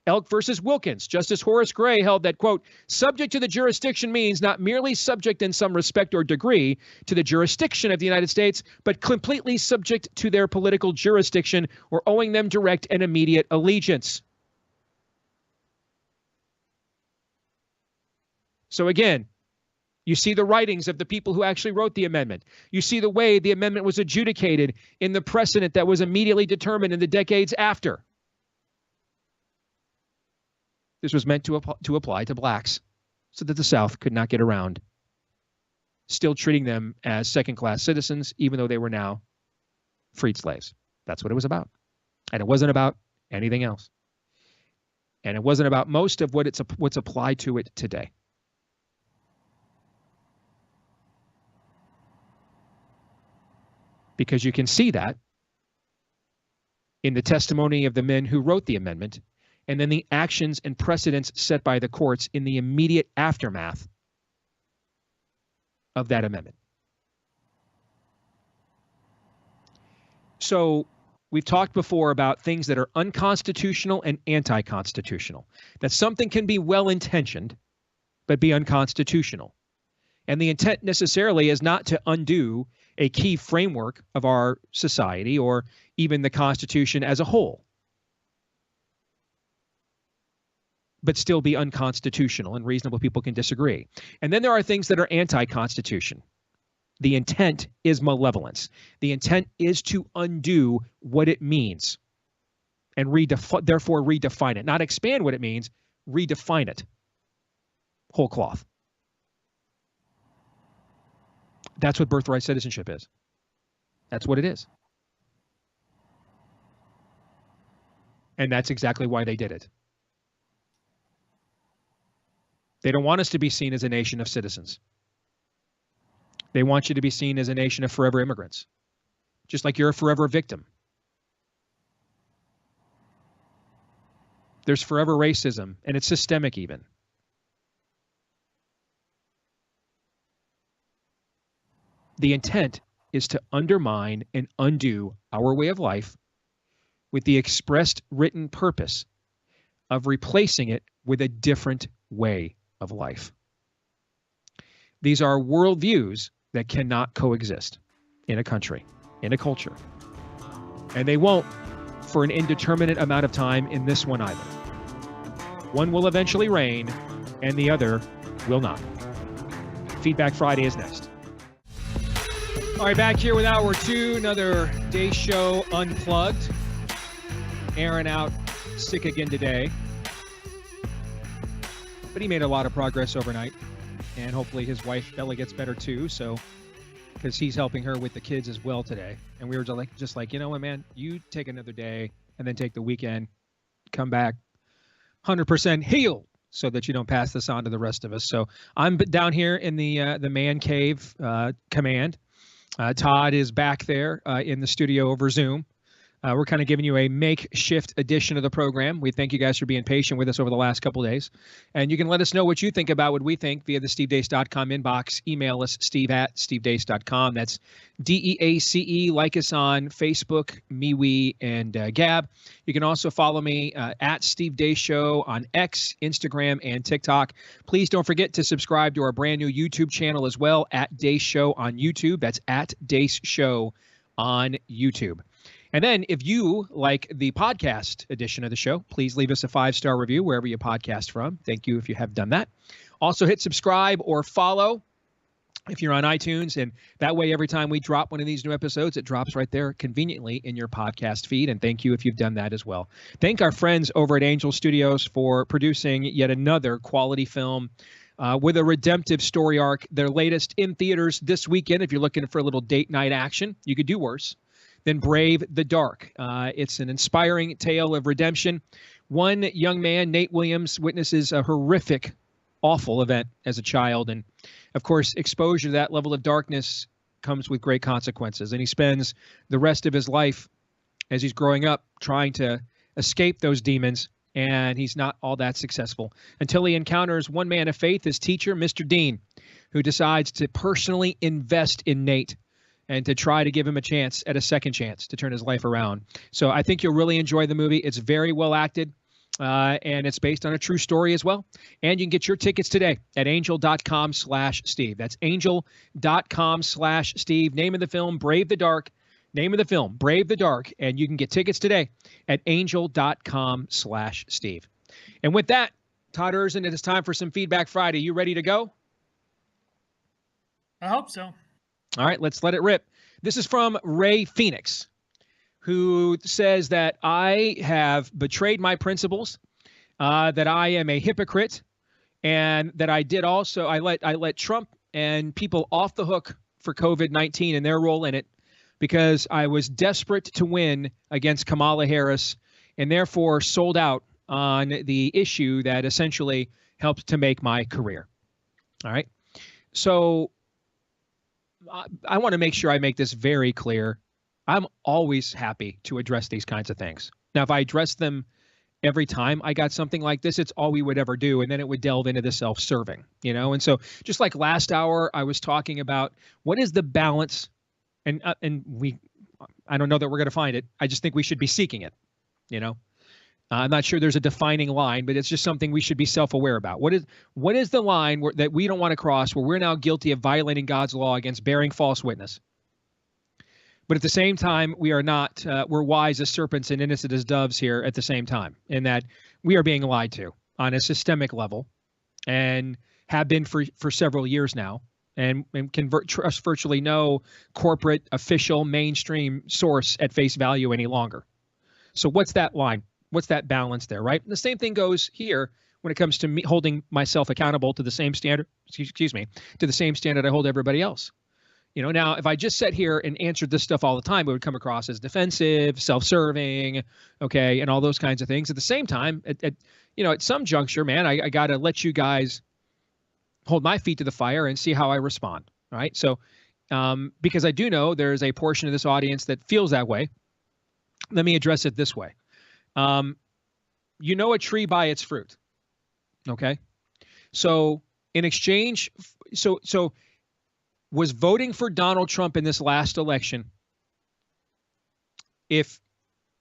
Elk versus Wilkins, Justice Horace Gray held that, quote, subject to the jurisdiction means not merely subject in some respect or degree to the jurisdiction of the United States, but completely subject to their political jurisdiction or owing them direct and immediate allegiance. So again, you see the writings of the people who actually wrote the amendment. You see the way the amendment was adjudicated in the precedent that was immediately determined in the decades after. This was meant to apply to blacks. so that the South could not get around still treating them as second-class citizens, even though they were now freed slaves. That's what it was about. And it wasn't about anything else. And it wasn't about most of what's applied to it today. Because you can see that in the testimony of the men who wrote the amendment, and then the actions and precedents set by the courts in the immediate aftermath of that amendment. So we've talked before about things that are unconstitutional and anti-constitutional, that something can be well-intentioned but be unconstitutional. And the intent necessarily is not to undo a key framework of our society or even the Constitution as a whole, but still be unconstitutional, and reasonable people can disagree. And then there are things that are anti-constitution. The intent is malevolence. The intent is to undo what it means and therefore redefine it. Not expand what it means, redefine it. Whole cloth. That's what birthright citizenship is. That's what it is. And that's exactly why they did it. They don't want us to be seen as a nation of citizens. They want you to be seen as a nation of forever immigrants, just like you're a forever victim. There's forever racism, and it's systemic even. The intent is to undermine and undo our way of life with the expressed written purpose of replacing it with a different way of life. These are worldviews that cannot coexist in a country, in a culture. And they won't for an indeterminate amount of time in this one either. One will eventually reign, and the other will not. Feedback Friday is next. All right, back here with Hour 2, another Deace Show Unplugged. Aaron out sick again today. But he made a lot of progress overnight. And hopefully his wife, Bella, gets better too. So, because he's helping her with the kids as well today. And we were just like, you know what, man, you take another day and then take the weekend, come back 100% healed so that you don't pass this on to the rest of us. So I'm down here in the man cave command. Todd is back there in the studio over Zoom. We're kind of giving you a makeshift edition of the program. We thank you guys for being patient with us over the last couple of days. And you can let us know what you think about what we think via the stevedeace.com inbox. Email us, steve@stevedeace.com. That's DEACE. Like us on Facebook, MeWe, and Gab. You can also follow me at Steve Deace Show on X, Instagram, and TikTok. Please don't forget to subscribe to our brand new YouTube channel as well, at Deace Show on YouTube. That's at Deace Show on YouTube. And then if you like the podcast edition of the show, please leave us a 5-star review wherever you podcast from. Thank you if you have done that. Also hit subscribe or follow if you're on iTunes. And that way, every time we drop one of these new episodes, it drops right there conveniently in your podcast feed. And thank you if you've done that as well. Thank our friends over at Angel Studios for producing yet another quality film with a redemptive story arc. Their latest in theaters this weekend. If you're looking for a little date night action, you could do worse than Brave the Dark. It's an inspiring tale of redemption. One young man, Nate Williams, witnesses a horrific, awful event as a child. And, of course, exposure to that level of darkness comes with great consequences. And he spends the rest of his life as he's growing up trying to escape those demons. And he's not all that successful until he encounters one man of faith, his teacher, Mr. Dean, who decides to personally invest in Nate and to try to give him a second chance to turn his life around. So I think you'll really enjoy the movie. It's very well acted, and it's based on a true story as well. And you can get your tickets today at angel.com/Steve. That's angel.com/Steve. Name of the film, Brave the Dark. Name of the film, Brave the Dark. And you can get tickets today at angel.com/Steve. And with that, Todd Erzin, it is time for some Feedback Friday. You ready to go? I hope so. All right, let's let it rip. This is from Ray Phoenix, who says that I have betrayed my principles, that I am a hypocrite, and that I did also, I let Trump and people off the hook for COVID-19 and their role in it because I was desperate to win against Kamala Harris and therefore sold out on the issue that essentially helped to make my career. All right. So I want to make sure I make this very clear. I'm always happy to address these kinds of things. Now, if I address them every time I got something like this, it's all we would ever do. And then it would delve into the self-serving, you know? And so just like last hour, I was talking about what is the balance, and I don't know that we're going to find it. I just think we should be seeking it, you know? I'm not sure there's a defining line, but it's just something we should be self-aware about. What is the line that we don't want to cross where we're now guilty of violating God's law against bearing false witness? But at the same time, we are not, we're wise as serpents and innocent as doves here at the same time, in that we are being lied to on a systemic level and have been for several years now, and can trust virtually no corporate, official, mainstream source at face value any longer. So what's that line? What's that balance there, right? And the same thing goes here when it comes to me holding myself accountable to the same standard, to the same standard I hold everybody else. You know, now, if I just sat here and answered this stuff all the time, it would come across as defensive, self-serving, okay, and all those kinds of things. At the same time, at some juncture, man, I got to let you guys hold my feet to the fire and see how I respond, right? So, because I do know there's a portion of this audience that feels that way. Let me address it this way. You know a tree by its fruit, okay? So, in exchange, so was voting for Donald Trump in this last election, if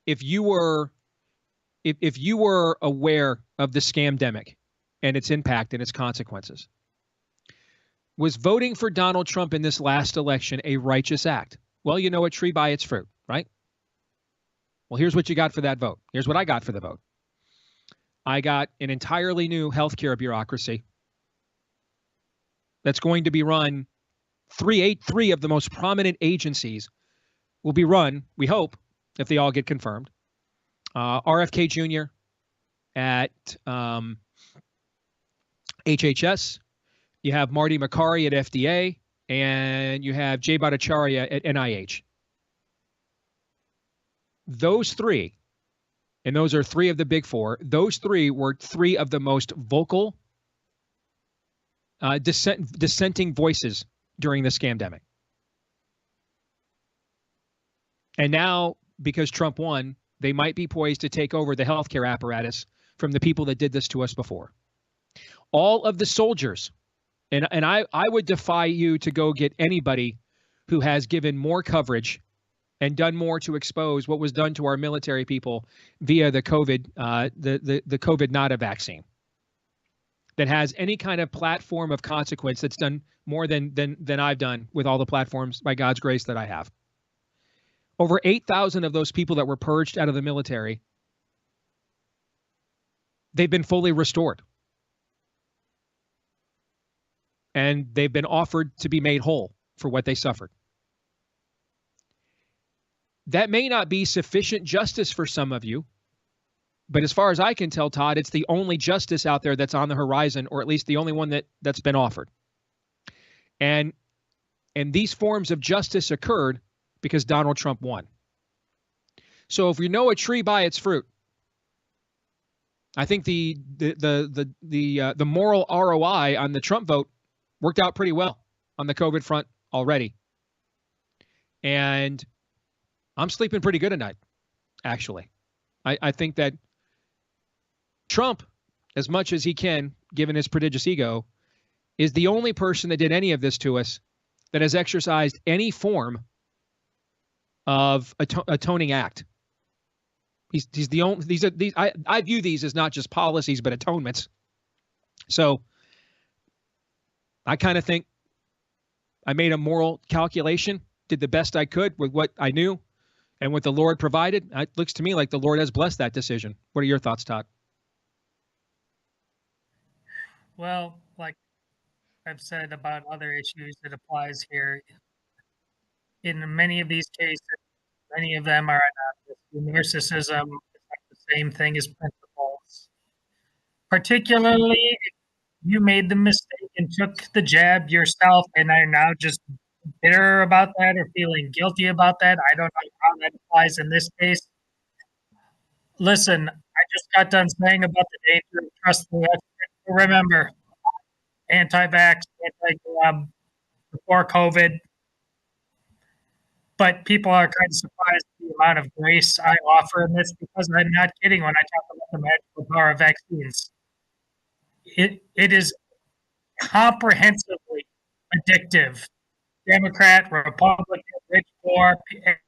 you were aware of the scamdemic and its impact and its consequences, was voting for Donald Trump in this last election a righteous act? Well, you know a tree by its fruit, right? Well, here's what you got for that vote. Here's what I got for the vote. I got an entirely new healthcare bureaucracy that's going to be run. Three of the most prominent agencies will be run, we hope, if they all get confirmed. RFK Jr. at HHS. You have Marty Makary at FDA, and you have Jay Bhattacharya at NIH. Those three, and those are three of the big four, those three were three of the most vocal dissenting voices during the scamdemic. And now, because Trump won, they might be poised to take over the healthcare apparatus from the people that did this to us before. All of the soldiers, and I would defy you to go get anybody who has given more coverage and done more to expose what was done to our military people via the COVID, the COVID NADA vaccine, that has any kind of platform of consequence that's done more than I've done with all the platforms, by God's grace, that I have. Over 8,000 of those people that were purged out of the military, they've been fully restored. And they've been offered to be made whole for what they suffered. That may not be sufficient justice for some of you, but as far as I can tell, Todd, it's the only justice out there that's on the horizon, or at least the only one that's been offered. And these forms of justice occurred because Donald Trump won. So if you know a tree by its fruit, I think the moral ROI on the Trump vote worked out pretty well on the COVID front already. And I'm sleeping pretty good at night, actually. I think that Trump, as much as he can, given his prodigious ego, is the only person that did any of this to us that has exercised any form of atoning act. He's the only. I view these as not just policies but atonements. So I kind of think I made a moral calculation, did the best I could with what I knew and what the Lord provided. It looks to me like the Lord has blessed that decision. What are your thoughts, Todd? Well, like I've said about other issues, it applies here. In many of these cases, many of them are not narcissism. It's like the same thing as principles. Particularly you made the mistake and took the jab yourself and are now just bitter about that or feeling guilty about that. I don't know how that applies in this case. Listen, I just got done saying about the danger of trusting the experts. Remember, anti-vax, anti-jab before COVID, but people are kind of surprised at the amount of grace I offer in this because I'm not kidding when I talk about the magical power of vaccines. It is comprehensively addictive. Democrat, Republican, rich, poor,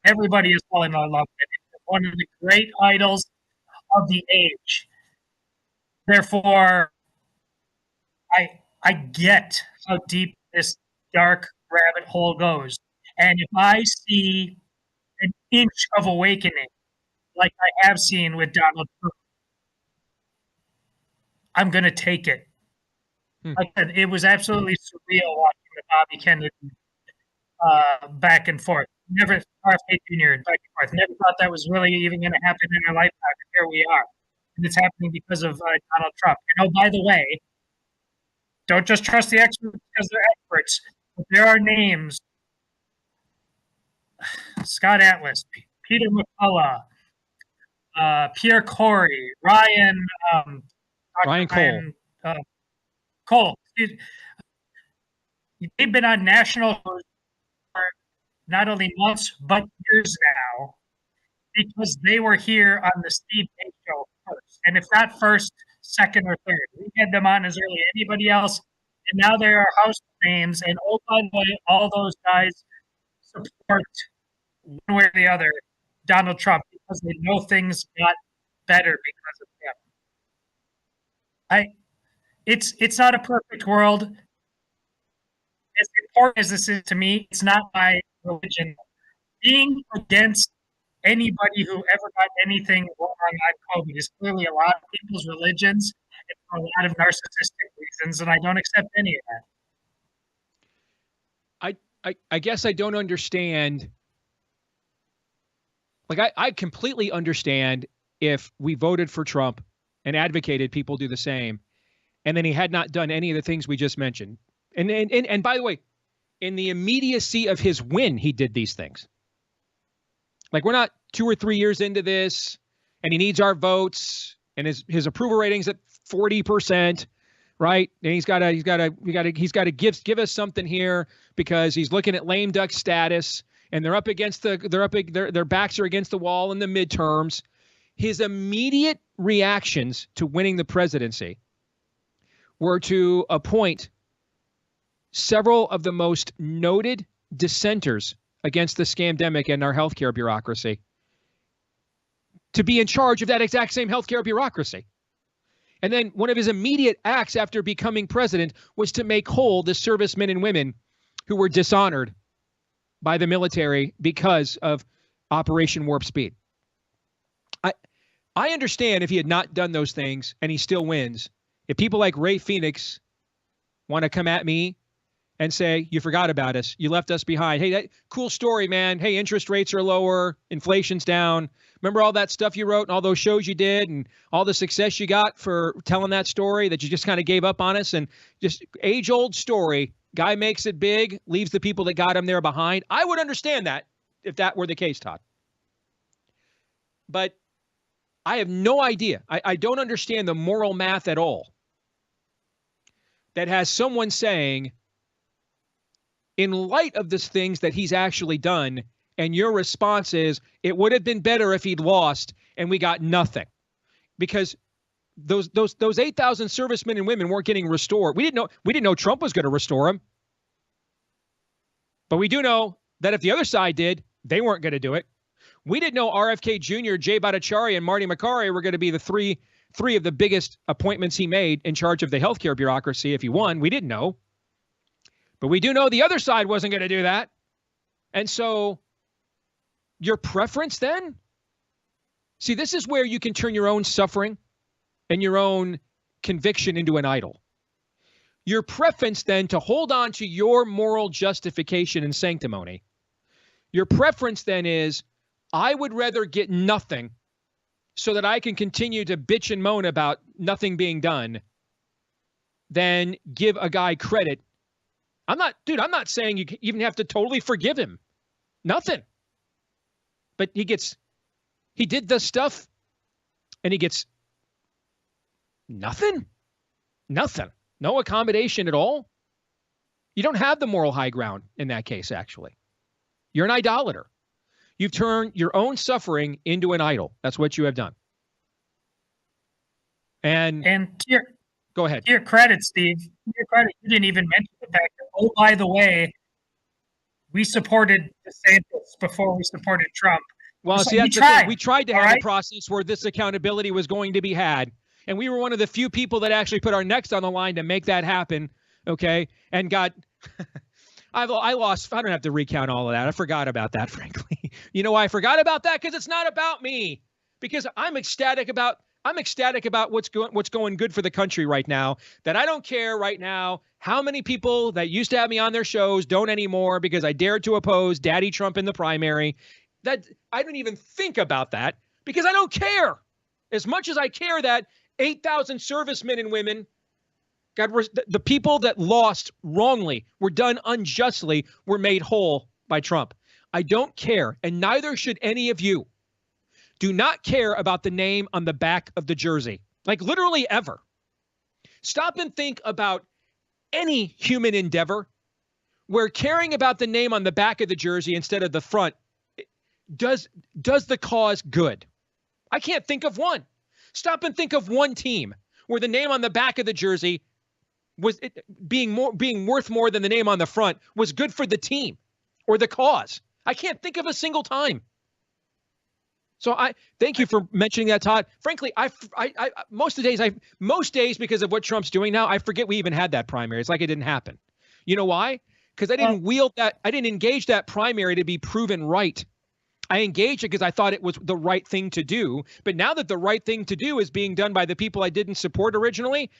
everybody is falling in love with it. It's one of the great idols of the age. Therefore, I get how deep this dark rabbit hole goes. And if I see an inch of awakening, like I have seen with Donald Trump, I'm going to take it. Like I said, it was absolutely surreal watching the Bobby Kennedy back and forth. Never RFK Jr. back and forth. Never thought that was really even going to happen in our lifetime. And here we are. And it's happening because of Donald Trump. And oh, by the way, don't just trust the experts because they're experts. But there are names: Scott Atlas, Peter McCullough, Pierre Corey, Ryan Cole. Cole. They've been on national for not only months but years now because they were here on the Steve Deace Show first. And if not first, second or third. We had them on as early as anybody else. And now they are house names. And oh, by the way, all those guys support one way or the other Donald Trump because they know things got better because of him. It's not a perfect world. As important as this is to me, it's not my religion. Being against anybody who ever got anything wrong on COVID is clearly a lot of people's religions and for a lot of narcissistic reasons, and I don't accept any of that. I guess I don't understand. Like, I completely understand if we voted for Trump and advocated people do the same, and then he had not done any of the things we just mentioned. And by the way, in the immediacy of his win, he did these things. Like, we're not 2 or 3 years into this, and he needs our votes, and his approval rating's at 40%, right? And he's got to give us something here because he's looking at lame duck status, and their backs are against the wall in the midterms. His immediate reactions to winning the presidency were to appoint several of the most noted dissenters against the scamdemic and our healthcare bureaucracy to be in charge of that exact same healthcare bureaucracy. And then one of his immediate acts after becoming president was to make whole the servicemen and women who were dishonored by the military because of Operation Warp Speed. I understand if he had not done those things and he still wins. If people like Ray Phoenix want to come at me and say, you forgot about us, you left us behind. Hey, that cool story, man. Hey, interest rates are lower, inflation's down. Remember all that stuff you wrote and all those shows you did and all the success you got for telling that story that you just kind of gave up on us? And just age-old story, guy makes it big, leaves the people that got him there behind. I would understand that if that were the case, Todd. But I have no idea. I don't understand the moral math at all that has someone saying, in light of the things that he's actually done, and your response is, it would have been better if he'd lost and we got nothing. Because those 8,000 servicemen and women weren't getting restored. We didn't know Trump was going to restore them. But we do know that if the other side did, they weren't going to do it. We didn't know RFK Jr., Jay Bhattacharya, and Marty McCarry were going to be the three of the biggest appointments he made in charge of the healthcare bureaucracy if he won. We didn't know. But we do know the other side wasn't going to do that. And so your preference then? See, this is where you can turn your own suffering and your own conviction into an idol. Your preference then to hold on to your moral justification and sanctimony. Your preference then is, I would rather get nothing so that I can continue to bitch and moan about nothing being done than give a guy credit. I'm not saying you even have to totally forgive him. Nothing. But he did this stuff and he gets nothing. Nothing. No accommodation at all. You don't have the moral high ground in that case, actually. You're an idolater. You've turned your own suffering into an idol. That's what you have done. And go ahead. To your credit, Steve, to your credit, you didn't even mention the fact that, oh, by the way, we supported DeSantis before we supported Trump. Well, so see, that's the thing. We tried to have a process where this accountability was going to be had. And we were one of the few people that actually put our necks on the line to make that happen. Okay. And got, I lost, I don't have to recount all of that. I forgot about that, frankly. You know why I forgot about that? Because it's not about me. Because I'm ecstatic about what's going good for the country right now, that I don't care right now how many people that used to have me on their shows don't anymore because I dared to oppose Daddy Trump in the primary. That I don't even think about that because I don't care as much as I care that 8,000 servicemen and women, the people that lost wrongly, were done unjustly, were made whole by Trump. I don't care, and neither should any of you. Do not care about the name on the back of the jersey, like literally ever. Stop and think about any human endeavor where caring about the name on the back of the jersey instead of the front does the cause good. I can't think of one. Stop and think of one team where the name on the back of the jersey was being worth more than the name on the front was good for the team or the cause. I can't think of a single time. So I thank you for mentioning that, Todd. Frankly, I most days because of what Trump's doing now, I forget we even had that primary. It's like it didn't happen. You know why? Because I didn't engage that primary to be proven right. I engaged it because I thought it was the right thing to do. But now that the right thing to do is being done by the people I didn't support originally,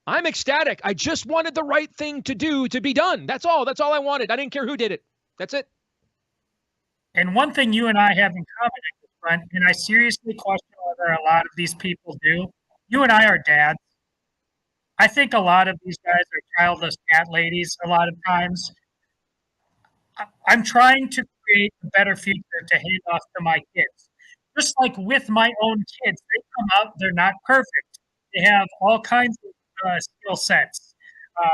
I'm ecstatic. I just wanted the right thing to do to be done. That's all. That's all I wanted. I didn't care who did it. That's it. And one thing you and I have in common at this front, and I seriously question whether a lot of these people do, you and I are dads. I think a lot of these guys are childless cat ladies a lot of times. I'm trying to create a better future to hand off to my kids. Just like with my own kids, they come out, they're not perfect. They have all kinds of skill sets.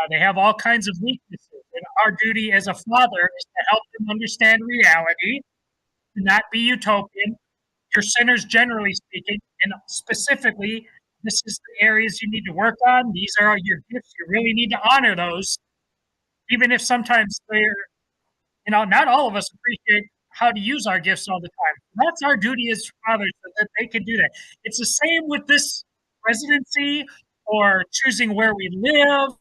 They have all kinds of weaknesses. And our duty as a father is to help them understand reality, to not be utopian. You're sinners, generally speaking, and specifically, this is the areas you need to work on. These are your gifts. You really need to honor those, even if sometimes they're, not all of us appreciate how to use our gifts all the time. That's our duty as fathers, so that they can do that. It's the same with this presidency or choosing where we live.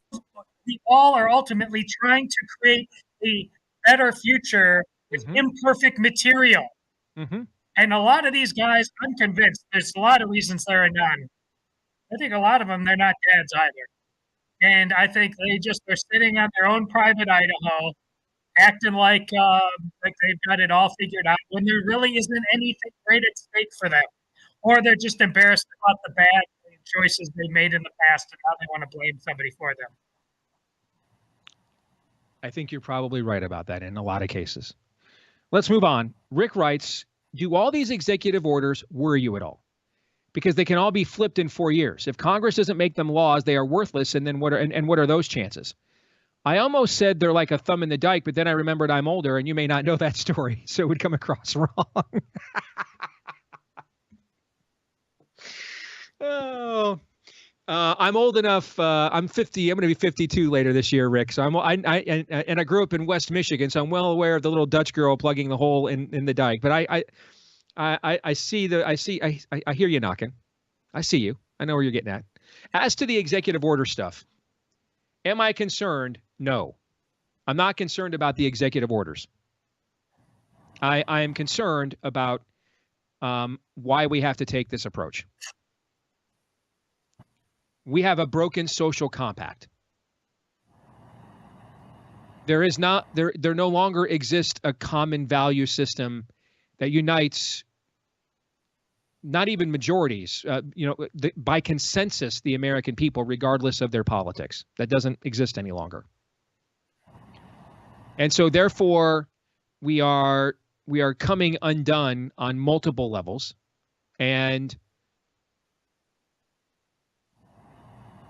We all are ultimately trying to create a better future with imperfect material. Mm-hmm. And a lot of these guys, I'm convinced, there's a lot of reasons they're none. I think a lot of them, they're not dads either. And I think they're sitting on their own private Idaho, acting like they've got it all figured out when there really isn't anything great at stake for them. Or they're just embarrassed about the bad choices they made in the past and now they want to blame somebody for them. I think you're probably right about that in a lot of cases. Let's move on. Rick writes, do all these executive orders worry you at all? Because they can all be flipped in 4 years. If Congress doesn't make them laws, they are worthless. And then what are those chances? I almost said they're like a thumb in the dike, but then I remembered I'm older and you may not know that story, so it would come across wrong. I'm old enough. I'm 50. I'm going to be 52 later this year, Rick. So I grew up in West Michigan, so I'm well aware of the little Dutch girl plugging the hole in the dike. But I hear you knocking. I see you. I know where you're getting at. As to the executive order stuff, am I concerned? No, I'm not concerned about the executive orders. I am concerned about why we have to take this approach. We have a broken social compact. There no longer exists a common value system that unites not even majorities, by consensus, the American people, regardless of their politics. That doesn't exist any longer. And so therefore, we are coming undone on multiple levels. And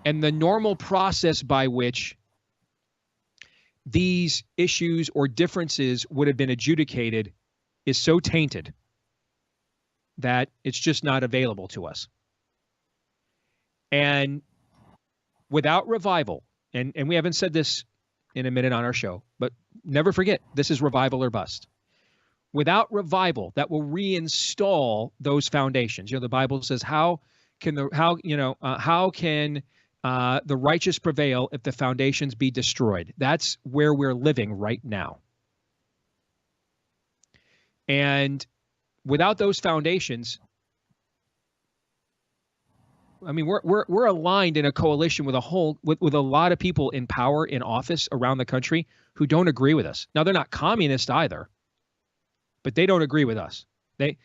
the normal process by which these issues or differences would have been adjudicated is so tainted that it's just not available to us. And without revival, and we haven't said this in a minute on our show, but never forget, this is revival or bust. Without revival that will reinstall those foundations. The Bible says, how can the righteous prevail if the foundations be destroyed? That's where we're living right now. And without those foundations, I mean, we're aligned in a coalition with a lot of people in power, in office around the country who don't agree with us. Now, they're not communist either, but they don't agree with us. They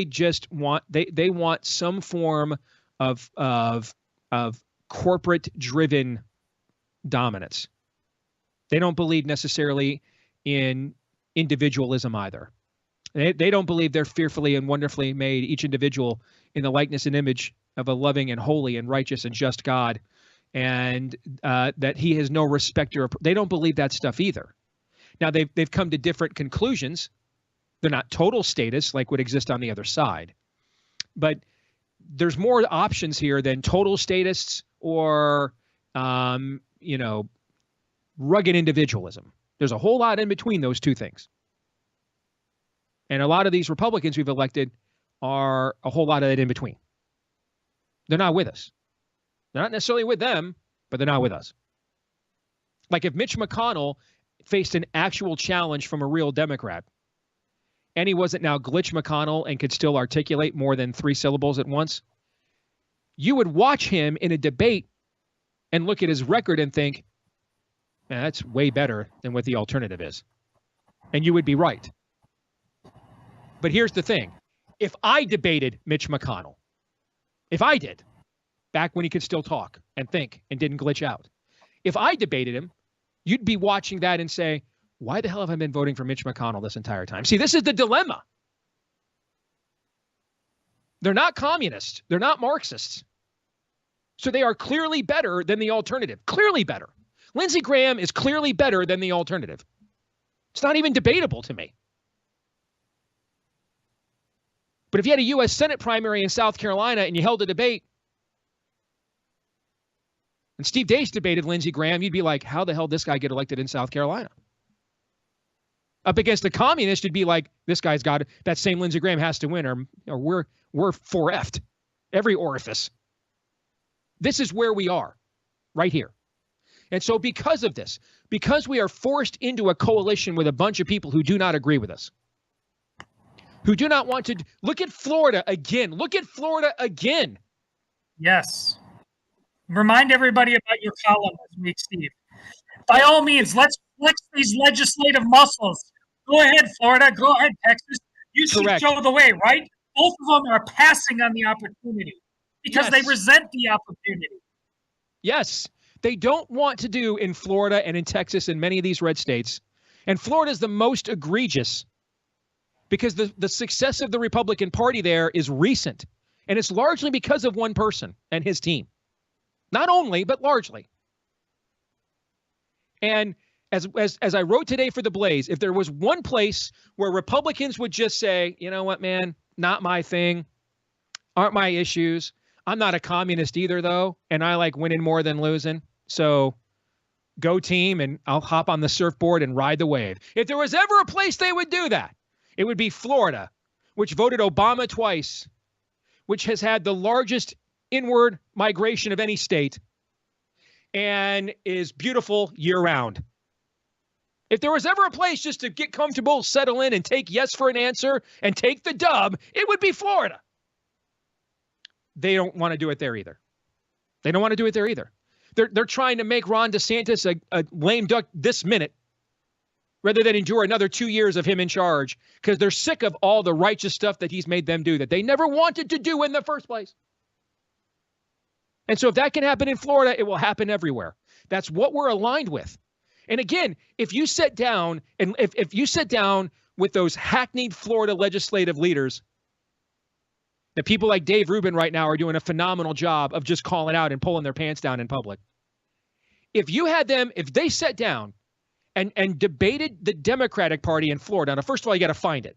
just want they want some form of corporate driven dominance. They don't believe necessarily in individualism either. They don't believe they're fearfully and wonderfully made, each individual in the likeness and image of a loving and holy and righteous and just God, and that he has no respecter. They don't believe that stuff either. Now, they've come to different conclusions. They're not total statists like would exist on the other side. But there's more options here than total statists or, rugged individualism. There's a whole lot in between those two things. And a lot of these Republicans we've elected are a whole lot of that in between. They're not with us. They're not necessarily with them, but they're not with us. Like if Mitch McConnell faced an actual challenge from a real Democrat, and he wasn't now Glitch McConnell and could still articulate more than 3 syllables at once, you would watch him in a debate and look at his record and think, man, that's way better than what the alternative is. And you would be right. But here's the thing. If I debated Mitch McConnell, if I did, back when he could still talk and think and didn't glitch out, if I debated him, you'd be watching that and say, why the hell have I been voting for Mitch McConnell this entire time? See, this is the dilemma. They're not communists. They're not Marxists. So they are clearly better than the alternative. Clearly better. Lindsey Graham is clearly better than the alternative. It's not even debatable to me. But if you had a U.S. Senate primary in South Carolina and you held a debate, and Steve Deace debated Lindsey Graham, you'd be like, how the hell did this guy get elected in South Carolina? Up against the communist, you'd be like, this guy's got it. That same Lindsey Graham has to win, or we're 4F'd. Every orifice. This is where we are, right here. And so because of this, because we are forced into a coalition with a bunch of people who do not agree with us, who do not want to look at Florida again. Look at Florida again. Yes. Remind everybody about your column this week, Steve. By all means, let's flex these legislative muscles. Go ahead, Florida. Go ahead, Texas. You should show the way, right? Both of them are passing on the opportunity because they resent the opportunity. Yes. They don't want to do in Florida and in Texas and many of these red states. And Florida is the most egregious because the success of the Republican Party there is recent. And it's largely because of one person and his team. Not only, but largely. And as I wrote today for The Blaze, if there was one place where Republicans would just say, you know what, man, not my thing, aren't my issues. I'm not a communist either, though, and I like winning more than losing. So go team, and I'll hop on the surfboard and ride the wave. If there was ever a place they would do that, it would be Florida, which voted Obama twice, which has had the largest inward migration of any state, and is beautiful year-round. If there was ever a place just to get comfortable, settle in, and take yes for an answer, and take the dub, it would be Florida. They don't want to do it there either. They don't want to do it there either. They're trying to make Ron DeSantis a lame duck this minute rather than endure another 2 years of him in charge, because they're sick of all the righteous stuff that he's made them do that they never wanted to do in the first place. And so if that can happen in Florida, it will happen everywhere. That's what we're aligned with. And again, if you sit down and if you sit down with those hackneyed Florida legislative leaders, the people like Dave Rubin right now are doing a phenomenal job of just calling out and pulling their pants down in public. If you had them, if they sat down and debated the Democratic Party in Florida, now, first of all, you got to find it.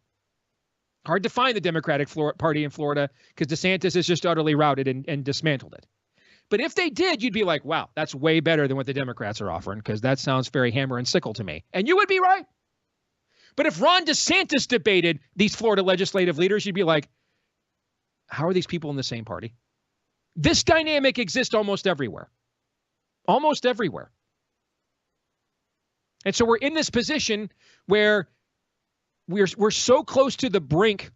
Hard to find the Democratic Party in Florida because DeSantis has just utterly routed and dismantled it. But if they did, you'd be like, wow, that's way better than what the Democrats are offering, because that sounds very hammer and sickle to me. And you would be right. But if Ron DeSantis debated these Florida legislative leaders, you'd be like, how are these people in the same party? This dynamic exists almost everywhere. Almost everywhere. And so we're in this position where we're so close to the brink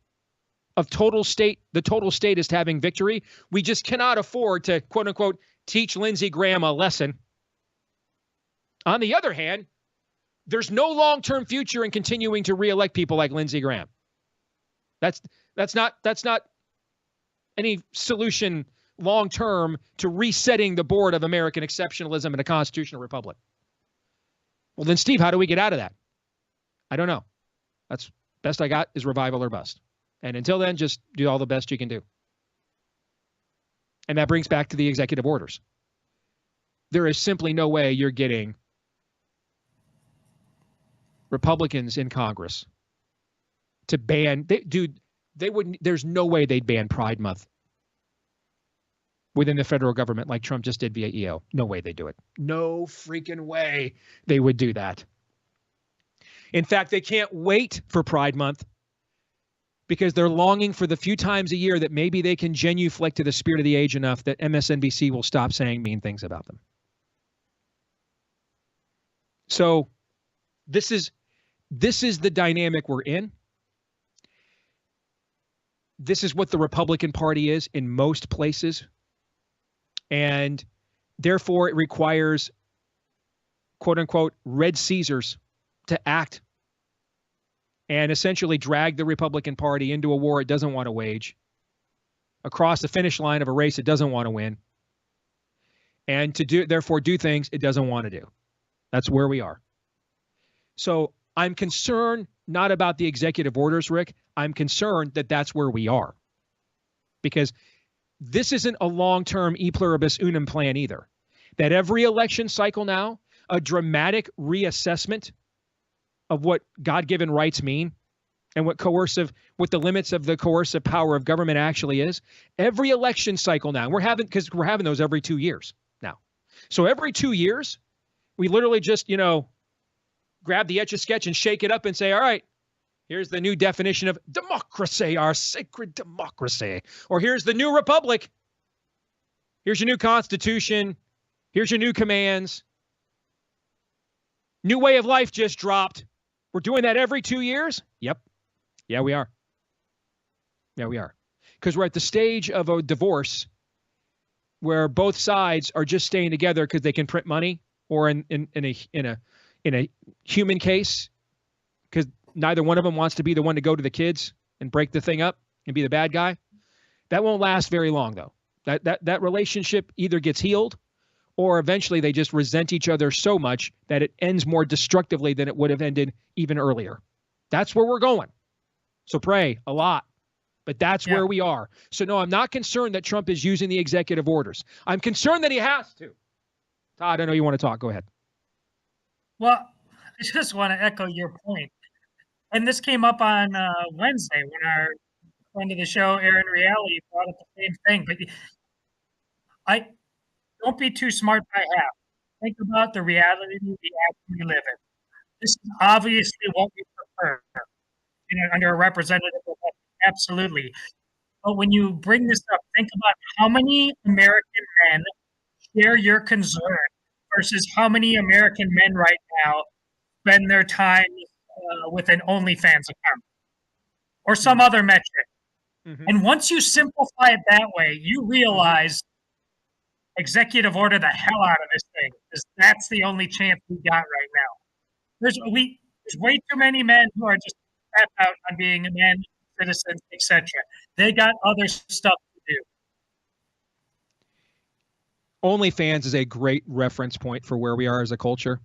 of the total statist having victory, we just cannot afford to, quote unquote, teach Lindsey Graham a lesson. On the other hand, there's no long-term future in continuing to reelect people like Lindsey Graham. That's not any solution long-term to resetting the board of American exceptionalism in a constitutional republic. Well, then, Steve, how do we get out of that? I don't know. That's best I got is revival or bust. And until then, just do all the best you can do. And that brings back to the executive orders. There is simply no way you're getting Republicans in Congress to ban, they wouldn't, there's no way they'd ban Pride Month within the federal government like Trump just did via EO. No way they'd do it. No freaking way they would do that. In fact, they can't wait for Pride Month because they're longing for the few times a year that maybe they can genuflect to the spirit of the age enough that MSNBC will stop saying mean things about them. So this is the dynamic we're in. This is what the Republican Party is in most places. And therefore it requires, quote unquote, red Caesars to act and essentially drag the Republican Party into a war it doesn't want to wage, across the finish line of a race it doesn't want to win, and to therefore do things it doesn't want to do. That's where we are. So I'm concerned not about the executive orders, Rick. I'm concerned that that's where we are. Because this isn't a long-term e pluribus unum plan either. That every election cycle now, a dramatic reassessment of what God-given rights mean and what the limits of the coercive power of government actually is. Every election cycle now, we're having those every 2 years now. So every 2 years, we literally just, grab the Etch-a-Sketch and shake it up and say, all right, here's the new definition of democracy, our sacred democracy. Or here's the new republic. Here's your new constitution. Here's your new commands. New way of life just dropped. We're doing that every 2 years? Yep. Yeah, we are. Yeah, we are. Because we're at the stage of a divorce where both sides are just staying together because they can print money, or in a human case, because neither one of them wants to be the one to go to the kids and break the thing up and be the bad guy. That won't last very long, though. That relationship either gets healed, or eventually they just resent each other so much that it ends more destructively than it would have ended even earlier. That's where we're going. So pray a lot. But that's where we are. So no, I'm not concerned that Trump is using the executive orders. I'm concerned that he has to. Todd, I know you want to talk. Go ahead. Well, I just want to echo your point. And this came up on Wednesday when our friend of the show, Aaron Reale, brought up the same thing. But I don't be too smart by half. Think about the reality we actually live in. This is obviously what we prefer under a representative election. Absolutely. But when you bring this up, think about how many American men share your concern versus how many American men right now spend their time with an OnlyFans account or some other metric. Mm-hmm. And once you simplify it that way, you realize executive order the hell out of this thing, because that's the only chance we got right now. There's way too many men who are just tap out on being a man, citizen, etc. They got other stuff to do. OnlyFans is a great reference point for where we are as a culture.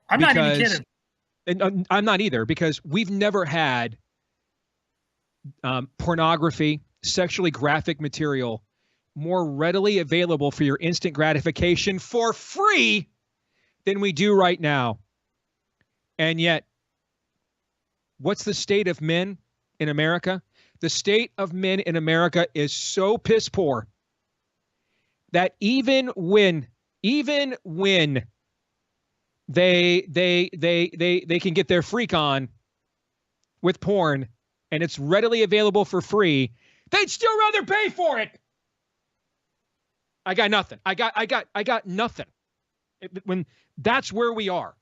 I'm not even kidding. And I'm not either, because we've never had pornography, sexually graphic material more readily available for your instant gratification for free than we do right now. And yet, what's the state of men in America? The state of men in America is so piss poor that even when they can get their freak on with porn and it's readily available for free, they'd still rather pay for it. I got nothing. I got nothing. When that's where we are.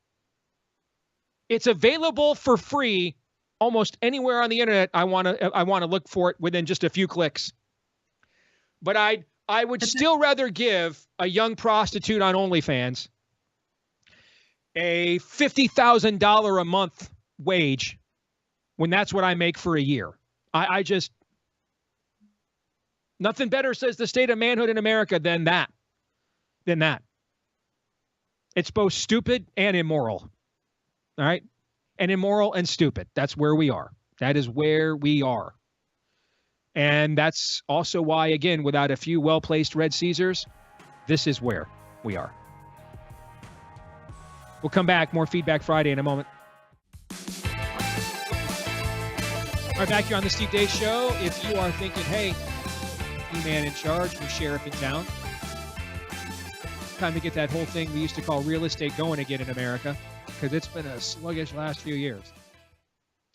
It's available for free almost anywhere on the internet. I want to look for it within just a few clicks. But I would still rather give a young prostitute on OnlyFans a $50,000 a month wage when that's what I make for a year. I just, nothing better says the state of manhood in America than that. It's both stupid and immoral. All right? And immoral and stupid. That's where we are. That is where we are. And that's also why, again, without a few well-placed Red Caesars, this is where we are. We'll come back. More Feedback Friday in a moment. All right, back here on the Steve Deace Show. If you are thinking, hey, new man in charge, new sheriff in town, time to get that whole thing we used to call real estate going again in America, because it's been a sluggish last few years.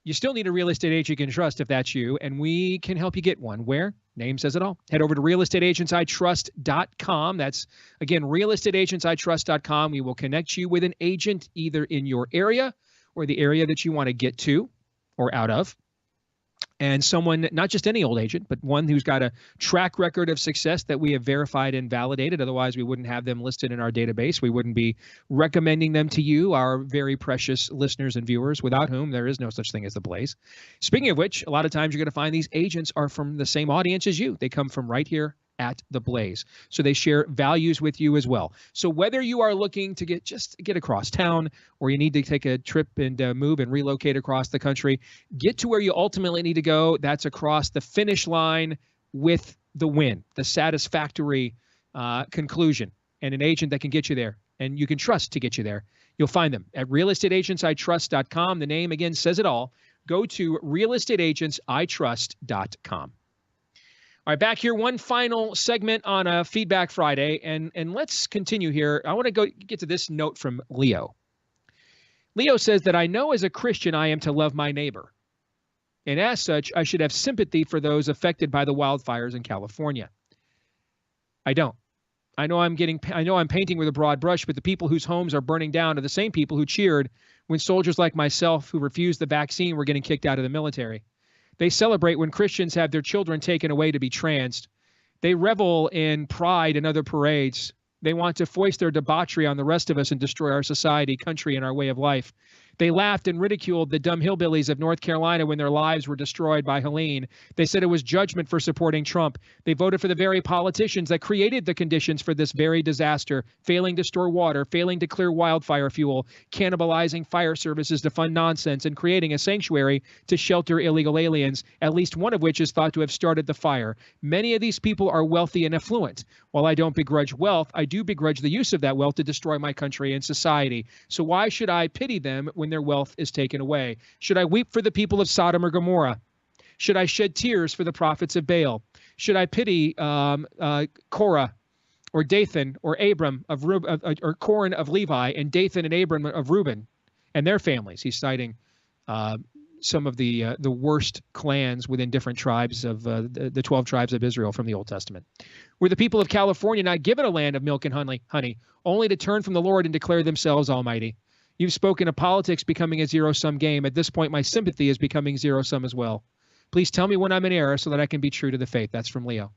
You still need a real estate agent you can trust if that's you, and we can help you get one. Where? Name says it all. Head over to realestateagentsitrust.com. That's, again, realestateagentsitrust.com. We will connect you with an agent either in your area or the area that you want to get to or out of. And someone, not just any old agent, but one who's got a track record of success that we have verified and validated. Otherwise, we wouldn't have them listed in our database. We wouldn't be recommending them to you, our very precious listeners and viewers, without whom there is no such thing as the Blaze. Speaking of which, a lot of times you're going to find these agents are from the same audience as you. They come from right here at the Blaze. So they share values with you as well. So whether you are looking to get across town, or you need to take a trip and move and relocate across the country, get to where you ultimately need to go. That's across the finish line with the win, the satisfactory conclusion, and an agent that can get you there and you can trust to get you there. You'll find them at realestateagentsitrust.com. The name again says it all. Go to realestateagentsitrust.com. All right, back here, one final segment on a Feedback Friday, and let's continue here. I want to get to this note from Leo. Leo says that I know as a Christian I am to love my neighbor, and as such, I should have sympathy for those affected by the wildfires in California. I don't. I know I'm painting with a broad brush, but the people whose homes are burning down are the same people who cheered when soldiers like myself who refused the vaccine were getting kicked out of the military. They celebrate when Christians have their children taken away to be transed. They revel in pride and other parades. They want to foist their debauchery on the rest of us and destroy our society, country, and our way of life. They laughed and ridiculed the dumb hillbillies of North Carolina when their lives were destroyed by Helene. They said it was judgment for supporting Trump. They voted for the very politicians that created the conditions for this very disaster, failing to store water, failing to clear wildfire fuel, cannibalizing fire services to fund nonsense, and creating a sanctuary to shelter illegal aliens, at least one of which is thought to have started the fire. Many of these people are wealthy and affluent. While I don't begrudge wealth, I do begrudge the use of that wealth to destroy my country and society. So why should I pity them when their wealth is taken away? Should I weep for the people of Sodom or Gomorrah? Should I shed tears for the prophets of Baal? Should I pity Korah or Dathan or Abram of or Corin of Levi and Dathan and Abram of Reuben and their families? He's citing some of the worst clans within different tribes of the 12 tribes of Israel from the Old Testament. Were the people of California not given a land of milk and honey, only to turn from the Lord and declare themselves almighty? You've spoken of politics becoming a zero-sum game. At this point, my sympathy is becoming zero-sum as well. Please tell me when I'm in error so that I can be true to the faith. That's from Leo.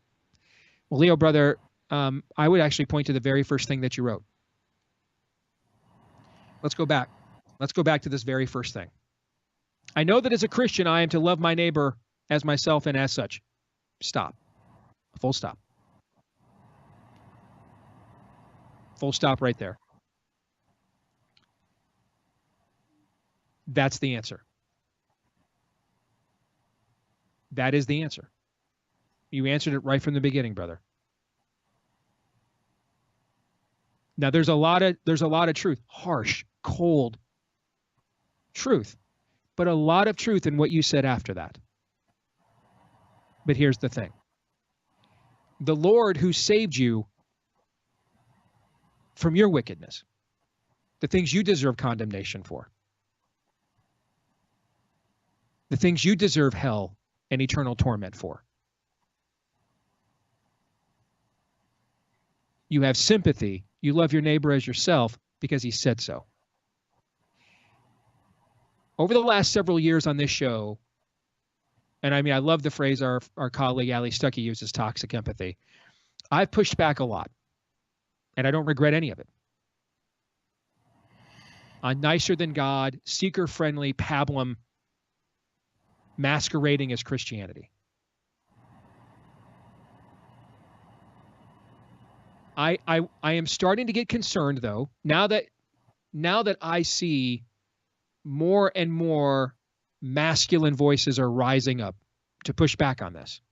Well, Leo, brother, I would actually point to the very first thing that you wrote. Let's go back. Let's go back to this very first thing. I know that as a Christian, I am to love my neighbor as myself and as such. Stop. Full stop. Full stop right there. That's the answer. That is the answer. You answered it right from the beginning, brother. Now there's a lot of truth, harsh, cold truth, but a lot of truth in what you said after that. But here's the thing. The Lord who saved you from your wickedness, the things you deserve condemnation for, the things you deserve hell and eternal torment for. You have sympathy. You love your neighbor as yourself because he said so. Over the last several years on this show, and I mean, I love the phrase our colleague Ali Stuckey uses, toxic empathy. I've pushed back a lot, and I don't regret any of it. On nicer than God, seeker-friendly pablum masquerading as Christianity. I am starting to get concerned, though, now that I see more and more masculine voices are rising up to push back on this.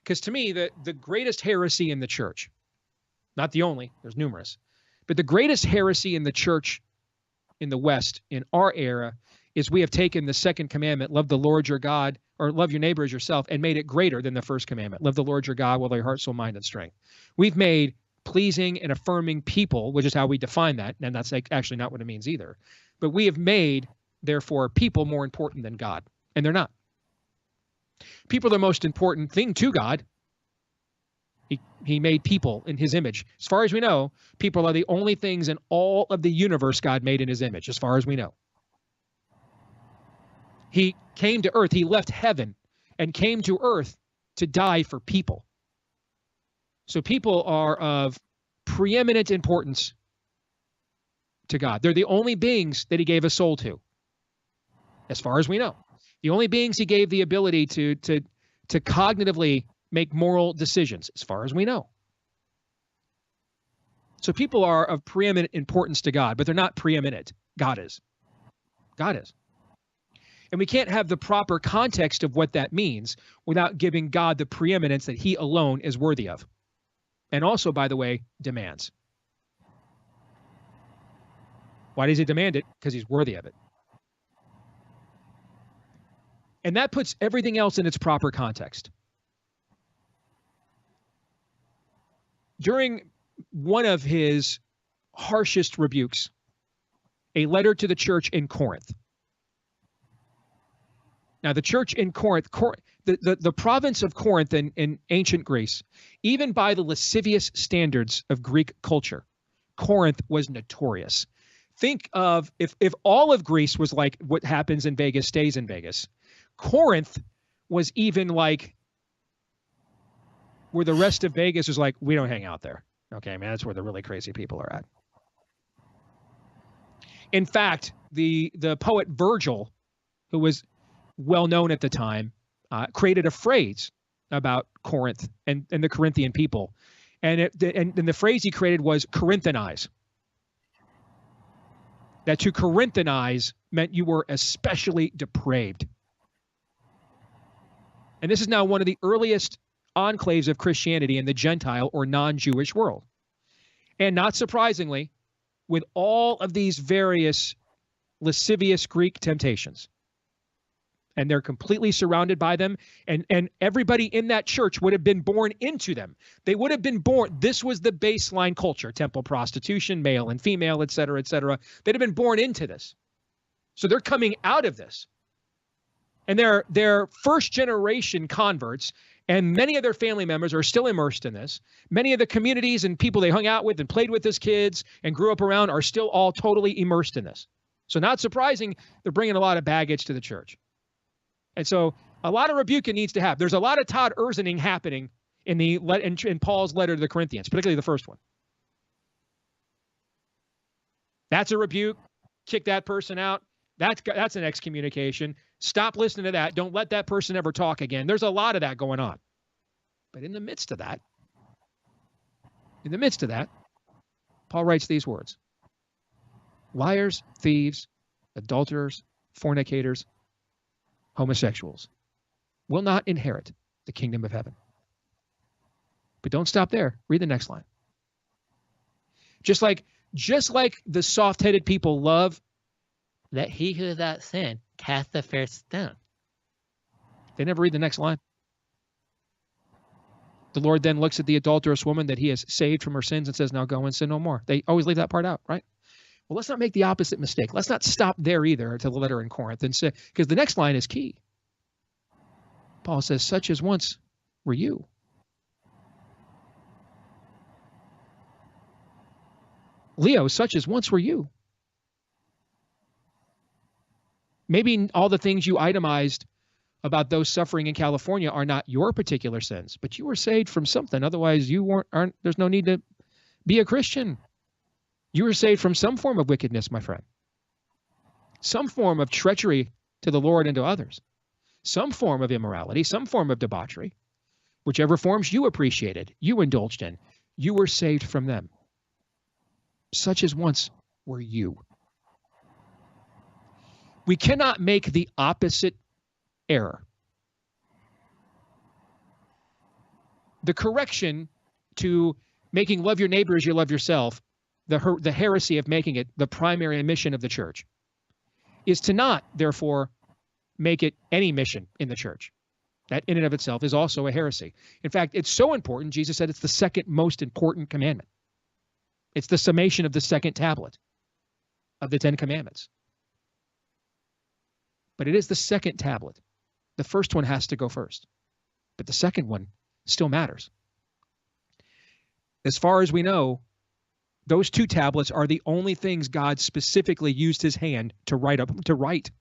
Because to me, the greatest heresy in the church, not the only, there's numerous, but the greatest heresy in the church in the West in our era is we have taken the second commandment, love the Lord your God, or love your neighbor as yourself, and made it greater than the first commandment, love the Lord your God with all your heart, soul, mind, and strength. We've made pleasing and affirming people, which is how we define that, and that's actually not what it means either. But we have made, therefore, people more important than God, and they're not. People are the most important thing to God. He made people in his image. As far as we know, people are the only things in all of the universe God made in his image, as far as we know. He came to earth. He left heaven and came to earth to die for people. So people are of preeminent importance to God. They're the only beings that he gave a soul to, as far as we know. The only beings he gave the ability to cognitively make moral decisions, as far as we know. So people are of preeminent importance to God, but they're not preeminent. God is. God is. And we can't have the proper context of what that means without giving God the preeminence that he alone is worthy of. And also, by the way, demands. Why does he demand it? Because he's worthy of it. And that puts everything else in its proper context. During one of his harshest rebukes, a letter to the church in Corinth. Now, the church in Corinth, the province of Corinth in ancient Greece, even by the lascivious standards of Greek culture, Corinth was notorious. Think of if all of Greece was like what happens in Vegas stays in Vegas. Corinth was even like where the rest of Vegas is like, we don't hang out there. Okay, man, that's where the really crazy people are at. In fact, the poet Virgil, who was well known at the time, created a phrase about Corinth and the Corinthian people. And the phrase he created was Corinthianize. That to Corinthianize meant you were especially depraved. And this is now one of the earliest enclaves of Christianity in the Gentile or non-Jewish world. And not surprisingly, with all of these various lascivious Greek temptations, and they're completely surrounded by them, and everybody in that church would have been born into them. They would have been born. This was the baseline culture, temple prostitution, male and female, et cetera, et cetera. They'd have been born into this. So they're coming out of this. And they're first generation converts, and many of their family members are still immersed in this. Many of the communities and people they hung out with and played with as kids and grew up around are still all totally immersed in this. So not surprising, they're bringing a lot of baggage to the church. And so a lot of rebuking needs to happen. There's a lot of Todd Erzening happening in Paul's letter to the Corinthians, particularly the first one. That's a rebuke. Kick that person out. That's an excommunication. Stop listening to that. Don't let that person ever talk again. There's a lot of that going on. But in the midst of that, Paul writes these words: liars, thieves, adulterers, fornicators, homosexuals will not inherit the kingdom of heaven. But don't stop there. Read the next line. Just like the soft-headed people love, let he who is without sin cast the first stone. They never read the next line. The Lord then looks at the adulterous woman that he has saved from her sins and says, now go and sin no more. They always leave that part out, right? Well, let's not make the opposite mistake. Let's not stop there either to the letter in Corinth and say, because the next line is key. Paul says, such as once were you. Leo, such as once were you. Maybe all the things you itemized about those suffering in California are not your particular sins, but you were saved from something. Otherwise, there's no need to be a Christian. You were saved from some form of wickedness, my friend. Some form of treachery to the Lord and to others. Some form of immorality, some form of debauchery. Whichever forms you appreciated, you indulged in, you were saved from them. Such as once were you. We cannot make the opposite error. The correction to making love your neighbor as you love yourself, the heresy of making it the primary mission of the church, is to not, therefore, make it any mission in the church. That in and of itself is also a heresy. In fact, it's so important, Jesus said it's the second most important commandment. It's the summation of the second tablet of the Ten Commandments. But it is the second tablet. The first one has to go first. But the second one still matters. As far as we know, those two tablets are the only things God specifically used his hand to write.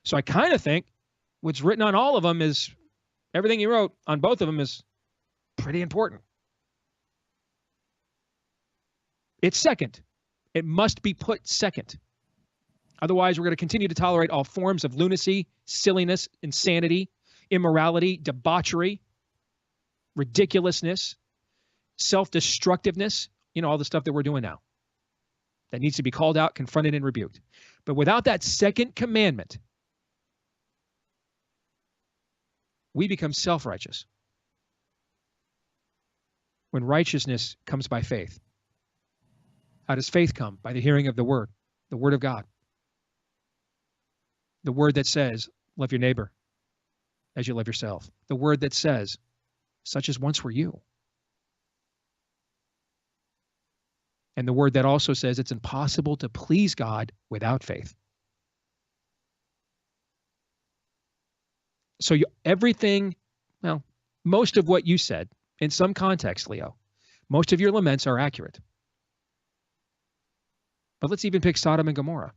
So I kind of think what's written on all of them is, everything he wrote on both of them is pretty important. It's second. It must be put second. Otherwise, we're going to continue to tolerate all forms of lunacy, silliness, insanity, immorality, debauchery, ridiculousness, self-destructiveness, all the stuff that we're doing now. That needs to be called out, confronted, and rebuked. But without that second commandment, we become self-righteous. When righteousness comes by faith. How does faith come? By the hearing of the word of God. The word that says, love your neighbor as you love yourself. The word that says, such as once were you. And the word that also says it's impossible to please God without faith. So most of what you said, in some context, Leo, most of your laments are accurate. But let's even pick Sodom and Gomorrah.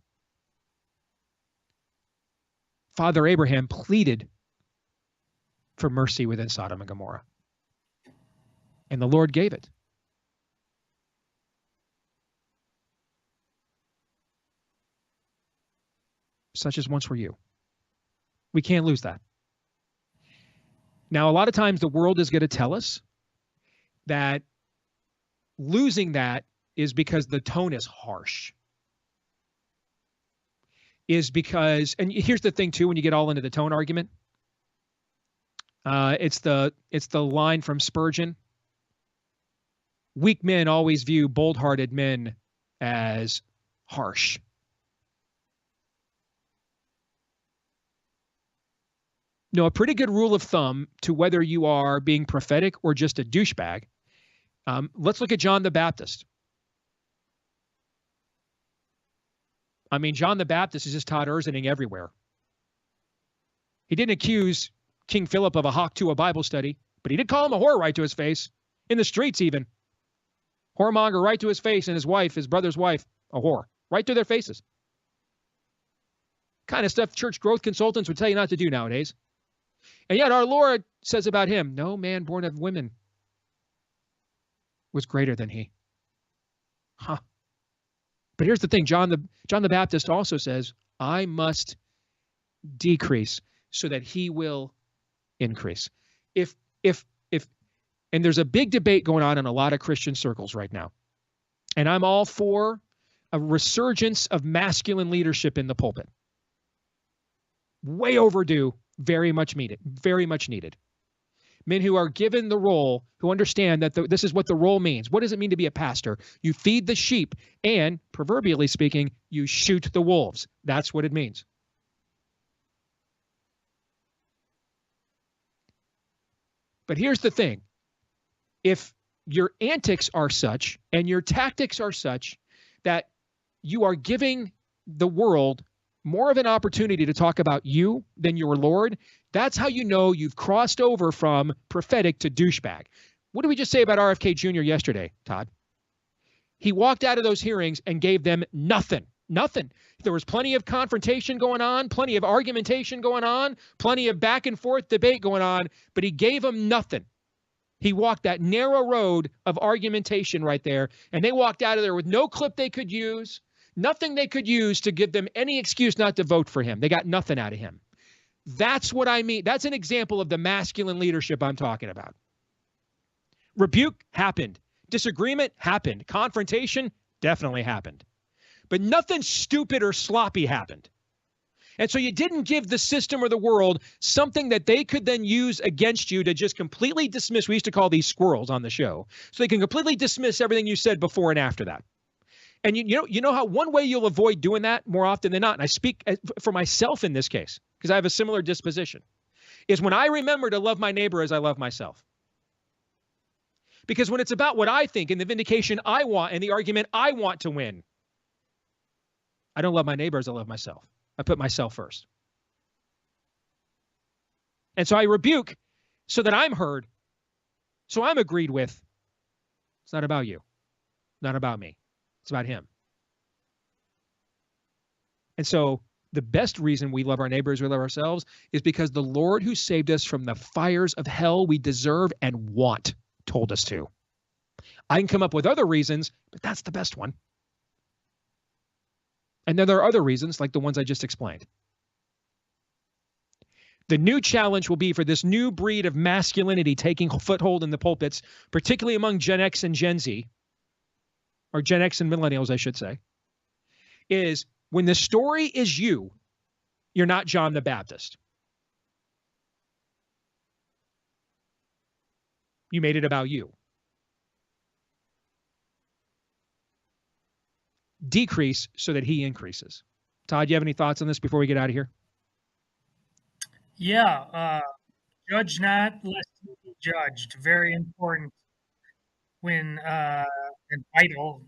Father Abraham pleaded for mercy within Sodom and Gomorrah. And the Lord gave it. Such as once were you. We can't lose that. Now, a lot of times the world is going to tell us that losing that is because the tone is harsh. Is because, and here's the thing too, when you get all into the tone argument, it's the line from Spurgeon. Weak men always view bold-hearted men as harsh. No, a pretty good rule of thumb to whether you are being prophetic or just a douchebag. Let's look at John the Baptist. I mean, John the Baptist is just Todd Erzening everywhere. He didn't accuse King Philip of a hawk to a Bible study, but he did call him a whore right to his face, in the streets even. Whoremonger right to his face, and his wife, his brother's wife, a whore, right to their faces. Kind of stuff church growth consultants would tell you not to do nowadays. And yet our Lord says about him, no man born of women was greater than he. Huh. But here's the thing, John the Baptist also says, I must decrease so that he will increase. If and there's a big debate going on in a lot of Christian circles right now. And I'm all for a resurgence of masculine leadership in the pulpit. Way overdue, very much needed, very much needed. Men who are given the role, who understand that this is what the role means. What does it mean to be a pastor? You feed the sheep and, proverbially speaking, you shoot the wolves. That's what it means. But here's the thing. If your antics are such and your tactics are such that you are giving the world more of an opportunity to talk about you than your Lord, that's how you know you've crossed over from prophetic to douchebag. What did we just say about RFK Jr. yesterday, Todd? He walked out of those hearings and gave them nothing. Nothing. There was plenty of confrontation going on, plenty of argumentation going on, plenty of back and forth debate going on, but he gave them nothing. He walked that narrow road of argumentation right there, and they walked out of there with no clip they could use, nothing they could use to give them any excuse not to vote for him. They got nothing out of him. That's what I mean. That's an example of the masculine leadership I'm talking about. Rebuke happened. Disagreement happened. Confrontation definitely happened. But nothing stupid or sloppy happened. And so you didn't give the system or the world something that they could then use against you to just completely dismiss. We used to call these squirrels on the show. So they can completely dismiss everything you said before and after that. And you know how one way you'll avoid doing that more often than not, and I speak for myself in this case, because I have a similar disposition, is when I remember to love my neighbor as I love myself. Because when it's about what I think and the vindication I want and the argument I want to win, I don't love my neighbor as I love myself. I put myself first. And so I rebuke so that I'm heard, so I'm agreed with. It's not about you, not about me. It's about him. And so the best reason we love our neighbors, we love ourselves, is because the Lord who saved us from the fires of hell we deserve and want told us to. I can come up with other reasons, but that's the best one. And then there are other reasons, like the ones I just explained. The new challenge will be for this new breed of masculinity taking foothold in the pulpits, particularly among Gen X and Gen Z, or Gen X and millennials, I should say, is when the story is you, you're not John the Baptist. You made it about you. Decrease so that he increases. Todd, you have any thoughts on this before we get out of here? Yeah. Judge not, lest you be judged. Very important when and vital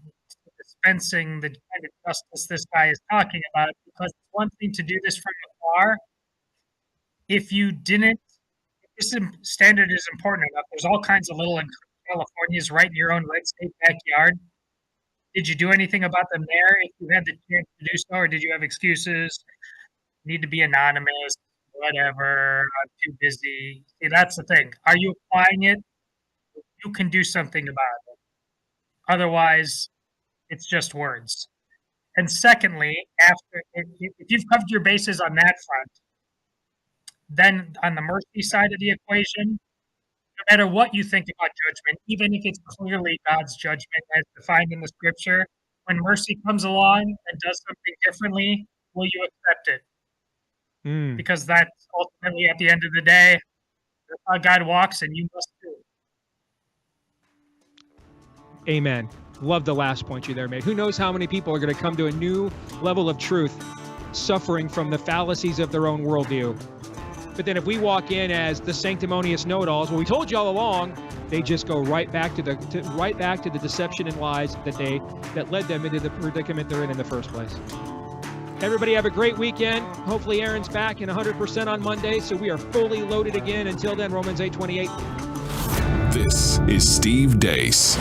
dispensing the kind of justice this guy is talking about, because it's one thing to do this from afar. If you didn't, if this standard is important enough, there's all kinds of little Californias right in your own red state backyard. Did you do anything about them there if you had the chance to do so, or did you have excuses? Need to be anonymous, whatever, I'm too busy. See, that's the thing. Are you applying it? You can do something about it. Otherwise, it's just words. And secondly, if you've covered your bases on that front, then on the mercy side of the equation, no matter what you think about judgment, even if it's clearly God's judgment as defined in the scripture, when mercy comes along and does something differently, will you accept it? Because that's ultimately, at the end of the day, that's how God walks, and you must too. Amen. Love the last point you there made. Who knows how many people are going to come to a new level of truth, suffering from the fallacies of their own worldview. But then if we walk in as the sanctimonious know-it-alls, well, we told you all along, they just go right back to the deception and lies that led them into the predicament they're in the first place. Everybody have a great weekend. Hopefully Aaron's back and 100% on Monday, so we are fully loaded again. Until then, Romans 8:28. This is Steve Deace.